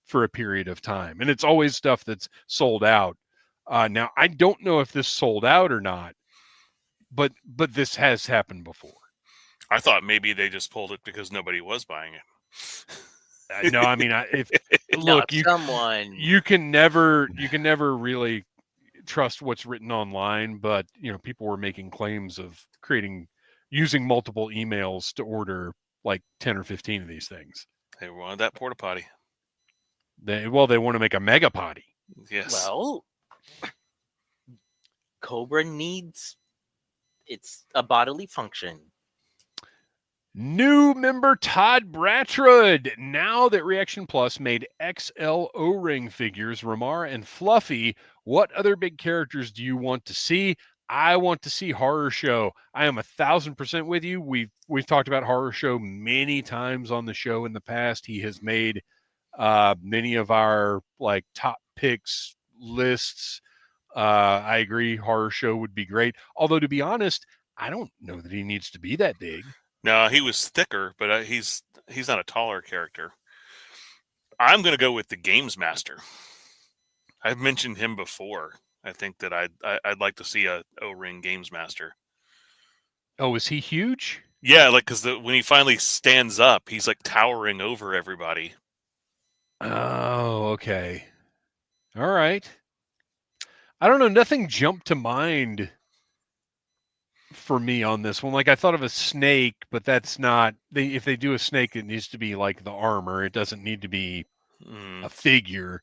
for a period of time. And it's always stuff that's sold out. Now, I don't know if this sold out or not, but this has happened before. I thought maybe they just pulled it because nobody was buying it. No, I mean, look, you can never really trust what's written online, but people were making claims of using multiple emails to order like 10 or 15 of these things. They wanted that porta potty. They want to make a mega potty. Yes. Well, Cobra it's a bodily function. New member Todd Brattrud. Now that Reaction Plus made XL O-ring figures, Ramar and Fluffy, what other big characters do you want to see? I want to see Horror Show. I am 1,000% with you. We've talked about Horror Show many times on the show in the past. He has made many of our top picks lists. I agree. Horror Show would be great. Although, to be honest, I don't know that he needs to be that big. No, he was thicker, but he's not a taller character. I'm going to go with the Games Master. I've mentioned him before. I think that I'd like to see a O-ring Games Master. Oh, is he huge? Yeah, because when he finally stands up, he's towering over everybody. Oh, okay. All right. I don't know. Nothing jumped to mind for me on this one. I thought of a snake, but that's not. If they do a snake, it needs to be like the armor. It doesn't need to be a figure.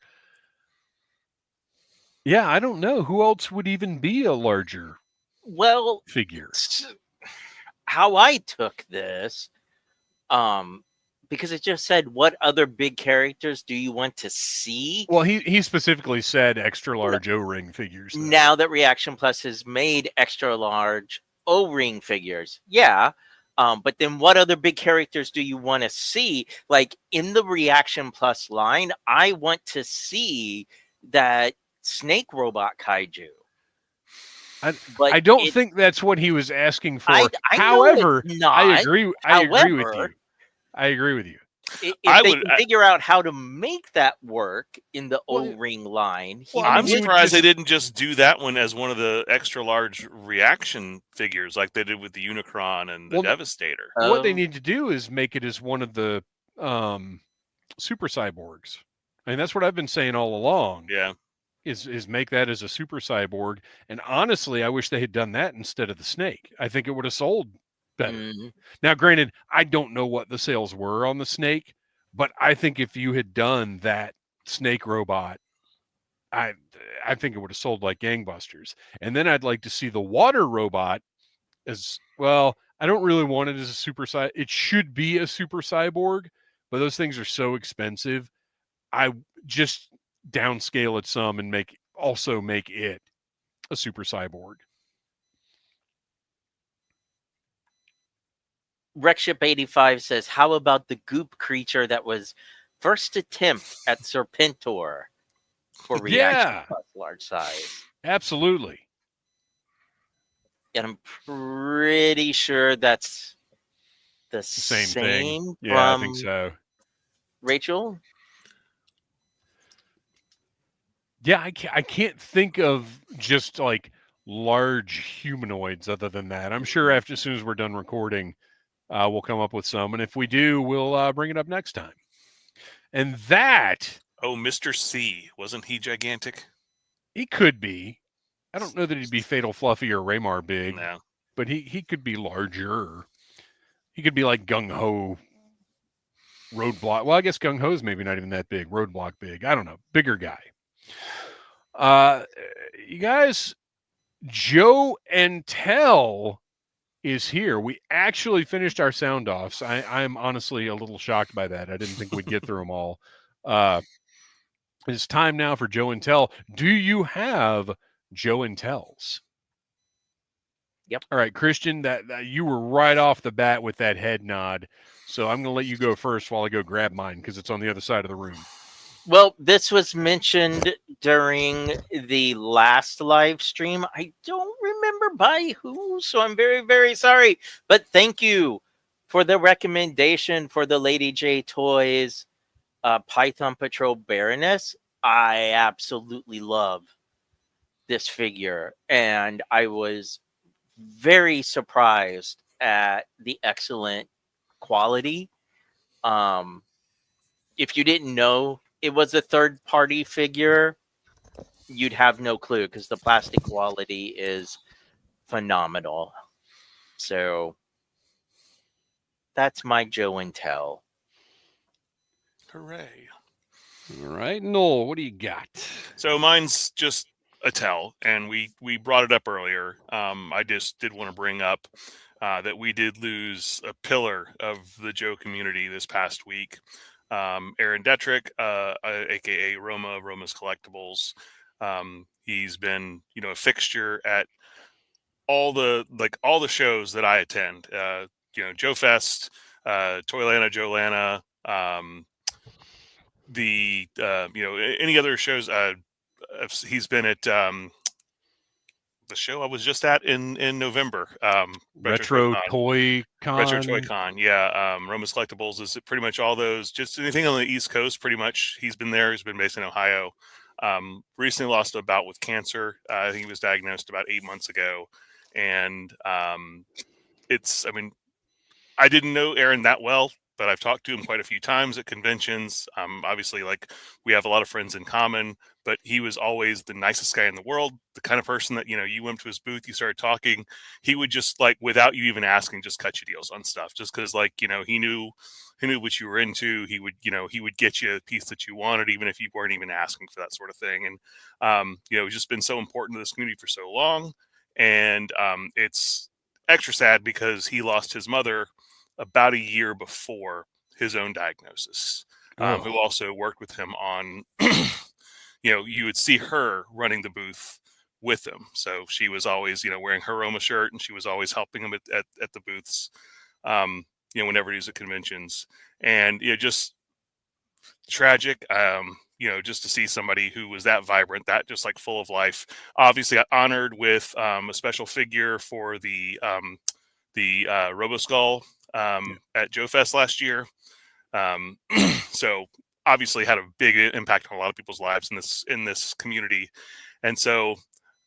Yeah, I don't know. Who else would even be a larger figure? How I took this, because it just said, what other big characters do you want to see? Well, he specifically said extra large O-ring figures. Though. Now that Reaction Plus has made extra large O-ring figures, yeah. But then what other big characters do you want to see? In the Reaction Plus line, I want to see that snake robot kaiju. I don't think that's what he was asking for. However, I agree with you. I agree with you. If they can figure out how to make that work in the O-ring line. I'm surprised they didn't just do that one as one of the extra large reaction figures like they did with the Unicron and the Devastator. What they need to do is make it as one of the super cyborgs. I mean, that's what I've been saying all along. Yeah. Is make that as a super cyborg. And honestly, I wish they had done that instead of the snake. I think it would have sold better. Mm-hmm. Now, granted, I don't know what the sales were on the snake, but I think if you had done that snake robot, I think it would have sold like gangbusters. And then I'd like to see the water robot as well. I don't really want it as a super it should be a super cyborg, but those things are so expensive. I just downscale it some and make it a super cyborg. Rexship 85 says, how about the goop creature that was first attempt at Serpentor for Reaction Plus large size? Absolutely. And I'm pretty sure that's the same thing. Yeah, I think so. Rachel? Yeah, I can't think of just large humanoids other than that. I'm sure as soon as we're done recording, we'll come up with some. And if we do, we'll bring it up next time. And that... Oh, Mr. C. Wasn't he gigantic? He could be. I don't know that he'd be Fatal Fluffy or Raymar big. No. But he could be larger. He could be like Gung-Ho Roadblock. Well, I guess Gung-Ho's maybe not even that big. Roadblock big. I don't know. Bigger guy. You guys, Joe and Tell is here. We actually finished our sound offs. I'm honestly a little shocked by that. I didn't think we'd get through them all. It's time now for Joe and Tell. Do you have Joe and Tells? Yep. All right, Kristian, that you were right off the bat with that head nod. So I'm going to let you go first while I go grab mine because it's on the other side of the room. Well, this was mentioned during the last live stream. I don't remember by who, so I'm very, very sorry. But thank you for the recommendation for the Lady J Toys Python Patrol Baroness. I absolutely love this figure, and I was very surprised at the excellent quality. If you didn't know it was a third-party figure, you'd have no clue because the plastic quality is phenomenal. So that's my Joe and Tell. Hooray. All right, Noel, what do you got? So mine's just a tell, and we brought it up earlier. I just did want to bring up that we did lose a pillar of the Joe community this past week. Aaron Detrick, aka Roma's Collectibles. He's been, a fixture at all the shows that I attend. Joe Fest, Toylana, Joe-Lana, any other shows. He's been at the show I was just at in November. Retro Toy Con. Retro Toy Con, yeah. Roma's Collectibles is pretty much all those. Just anything on the East Coast, pretty much. He's been there. He's been based in Ohio. Recently lost a bout with cancer. I think he was diagnosed about 8 months ago. And I didn't know Aaron that well, but I've talked to him quite a few times at conventions. Obviously, we have a lot of friends in common, but he was always the nicest guy in the world. The kind of person that, you went to his booth, you started talking, he would just without you even asking, just cut you deals on stuff just because he knew what you were into. He would get you a piece that you wanted, even if you weren't even asking for that sort of thing. And, it's just been so important to this community for so long. And it's extra sad because he lost his mother about a year before his own diagnosis, who also worked with him on, you would see her running the booth with him. So she was always, wearing her Roma shirt, and she was always helping him at the booths, whenever he was at conventions. And, just tragic, just to see somebody who was that vibrant, that just full of life. Obviously, I honored with a special figure for the RoboSkull at Joe Fest last year. So obviously had a big impact on a lot of people's lives in this community. And so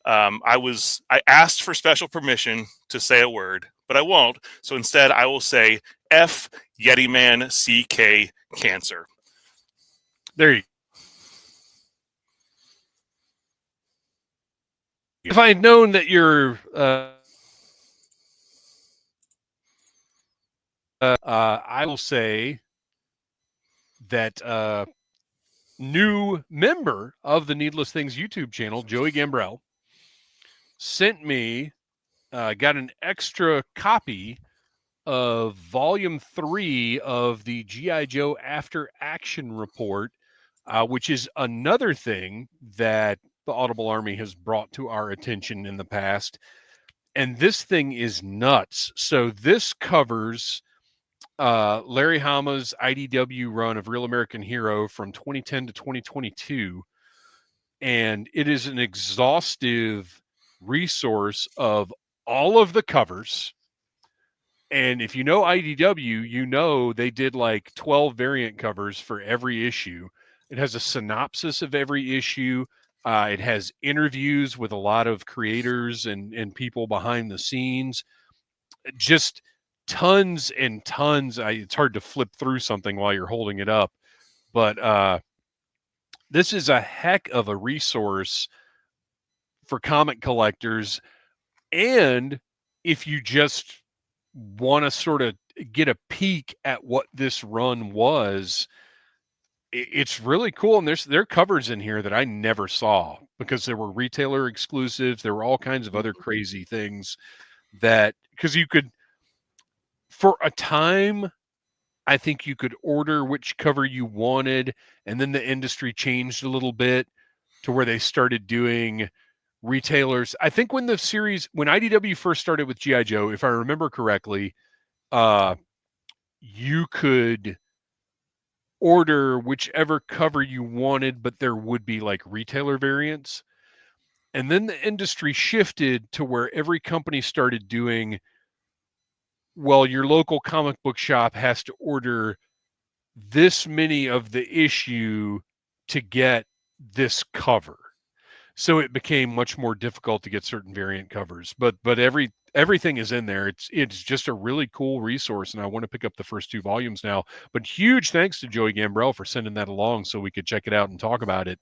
I asked for special permission to say a word, but I won't. So instead I will say F Yeti Man CK Cancer. There you go. If I had known that you're I will say that new member of the Needless Things YouTube channel, Joey Gambrell, sent me, got an extra copy of Volume 3 of the G.I. Joe After Action Report, which is another thing that the Audible Army has brought to our attention in the past. And this thing is nuts. So this covers Larry Hama's IDW run of Real American Hero from 2010 to 2022. And it is an exhaustive resource of all of the covers. And if you know IDW, they did 12 variant covers for every issue. It has a synopsis of every issue. It has interviews with a lot of creators and people behind the scenes. Just tons and tons. It's hard to flip through something while you're holding it up. But this is a heck of a resource for comic collectors. And if you just want to sort of get a peek at what this run was, it's really cool. And there are covers in here that I never saw because there were retailer exclusives. There were all kinds of other crazy things that, because you could, for a time, I think you could order which cover you wanted, and then the industry changed a little bit to where they started doing retailers. I think when IDW first started with G.I. Joe, if I remember correctly, you could order whichever cover you wanted, but there would be like retailer variants. And then the industry shifted to where every company started doing, well, your local comic book shop has to order this many of the issue to get this cover. So it became much more difficult to get certain variant covers. But everything is in there. It's just a really cool resource, and I want to pick up the first 2 volumes now. But huge thanks to Joey Gambrell for sending that along so we could check it out and talk about it.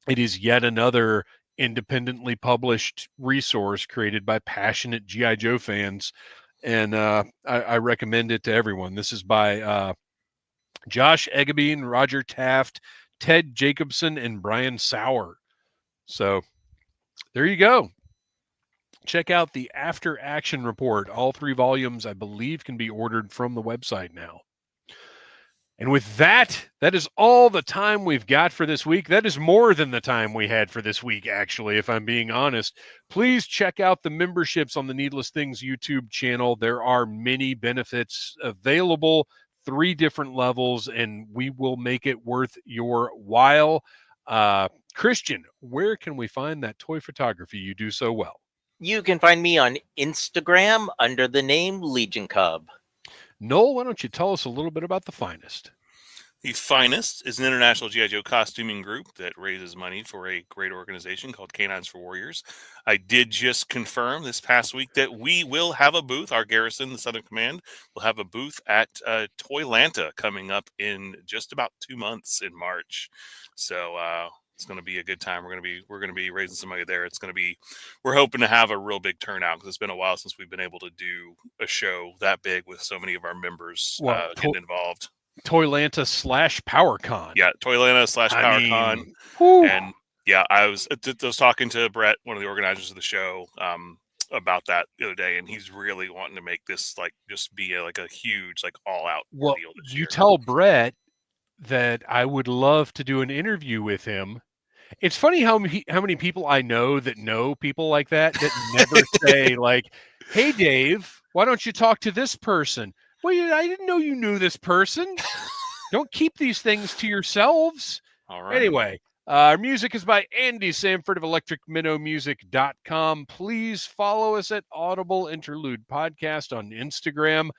It is yet another independently published resource created by passionate G.I. Joe fans, and I recommend it to everyone. This is by Josh Eggebine, Roger Taft, Ted Jacobson, and Brian Sauer. So there you go. Check out the After Action Report. All 3 volumes, I believe, can be ordered from the website now. And with that, that is all the time we've got for this week. That is more than the time we had for this week, actually, if I'm being honest. Please check out the memberships on the Needless Things YouTube channel. There are many benefits available, 3 different levels, and we will make it worth your while. Kristian, where can we find that toy photography you do so well? You can find me on Instagram under the name Legion Cub. Noel, why don't you tell us a little bit about The Finest? The Finest is an international G.I. Joe costuming group that raises money for a great organization called Canines for Warriors. I did just confirm this past week that we will have a booth. Our garrison, the Southern Command, will have a booth at Toylanta coming up in just about 2 months in March. So it's going to be a good time. We're going to be raising some money there. We're hoping to have a real big turnout because it's been a while since we've been able to do a show that big with so many of our members getting involved. Toylanta / PowerCon. Yeah, Toylanta / PowerCon. And yeah, I was talking to Brett, one of the organizers of the show, about that the other day, and he's really wanting to make this just be a huge all out deal this year. You tell Brett that I would love to do an interview with him. It's funny how many people I know that know people like that never say "Hey Dave, why don't you talk to this person?" Well, I didn't know you knew this person. Don't keep these things to yourselves. All right. Anyway, our music is by Andy Samford of electricminnowmusic.com. Please follow us at Audible Interlude Podcast on Instagram.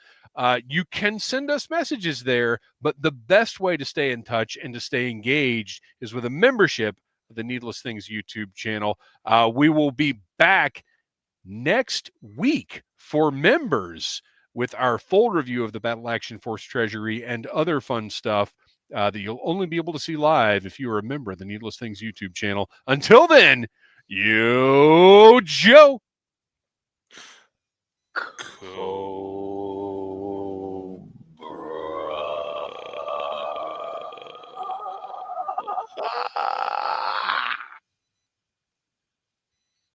You can send us messages there, but the best way to stay in touch and to stay engaged is with a membership of the Needless Things YouTube channel. We will be back next week for members with our full review of the Battle Action Force Treasury and other fun stuff that you'll only be able to see live if you are a member of the Needless Things YouTube channel. Until then, Yo Joe. Cool.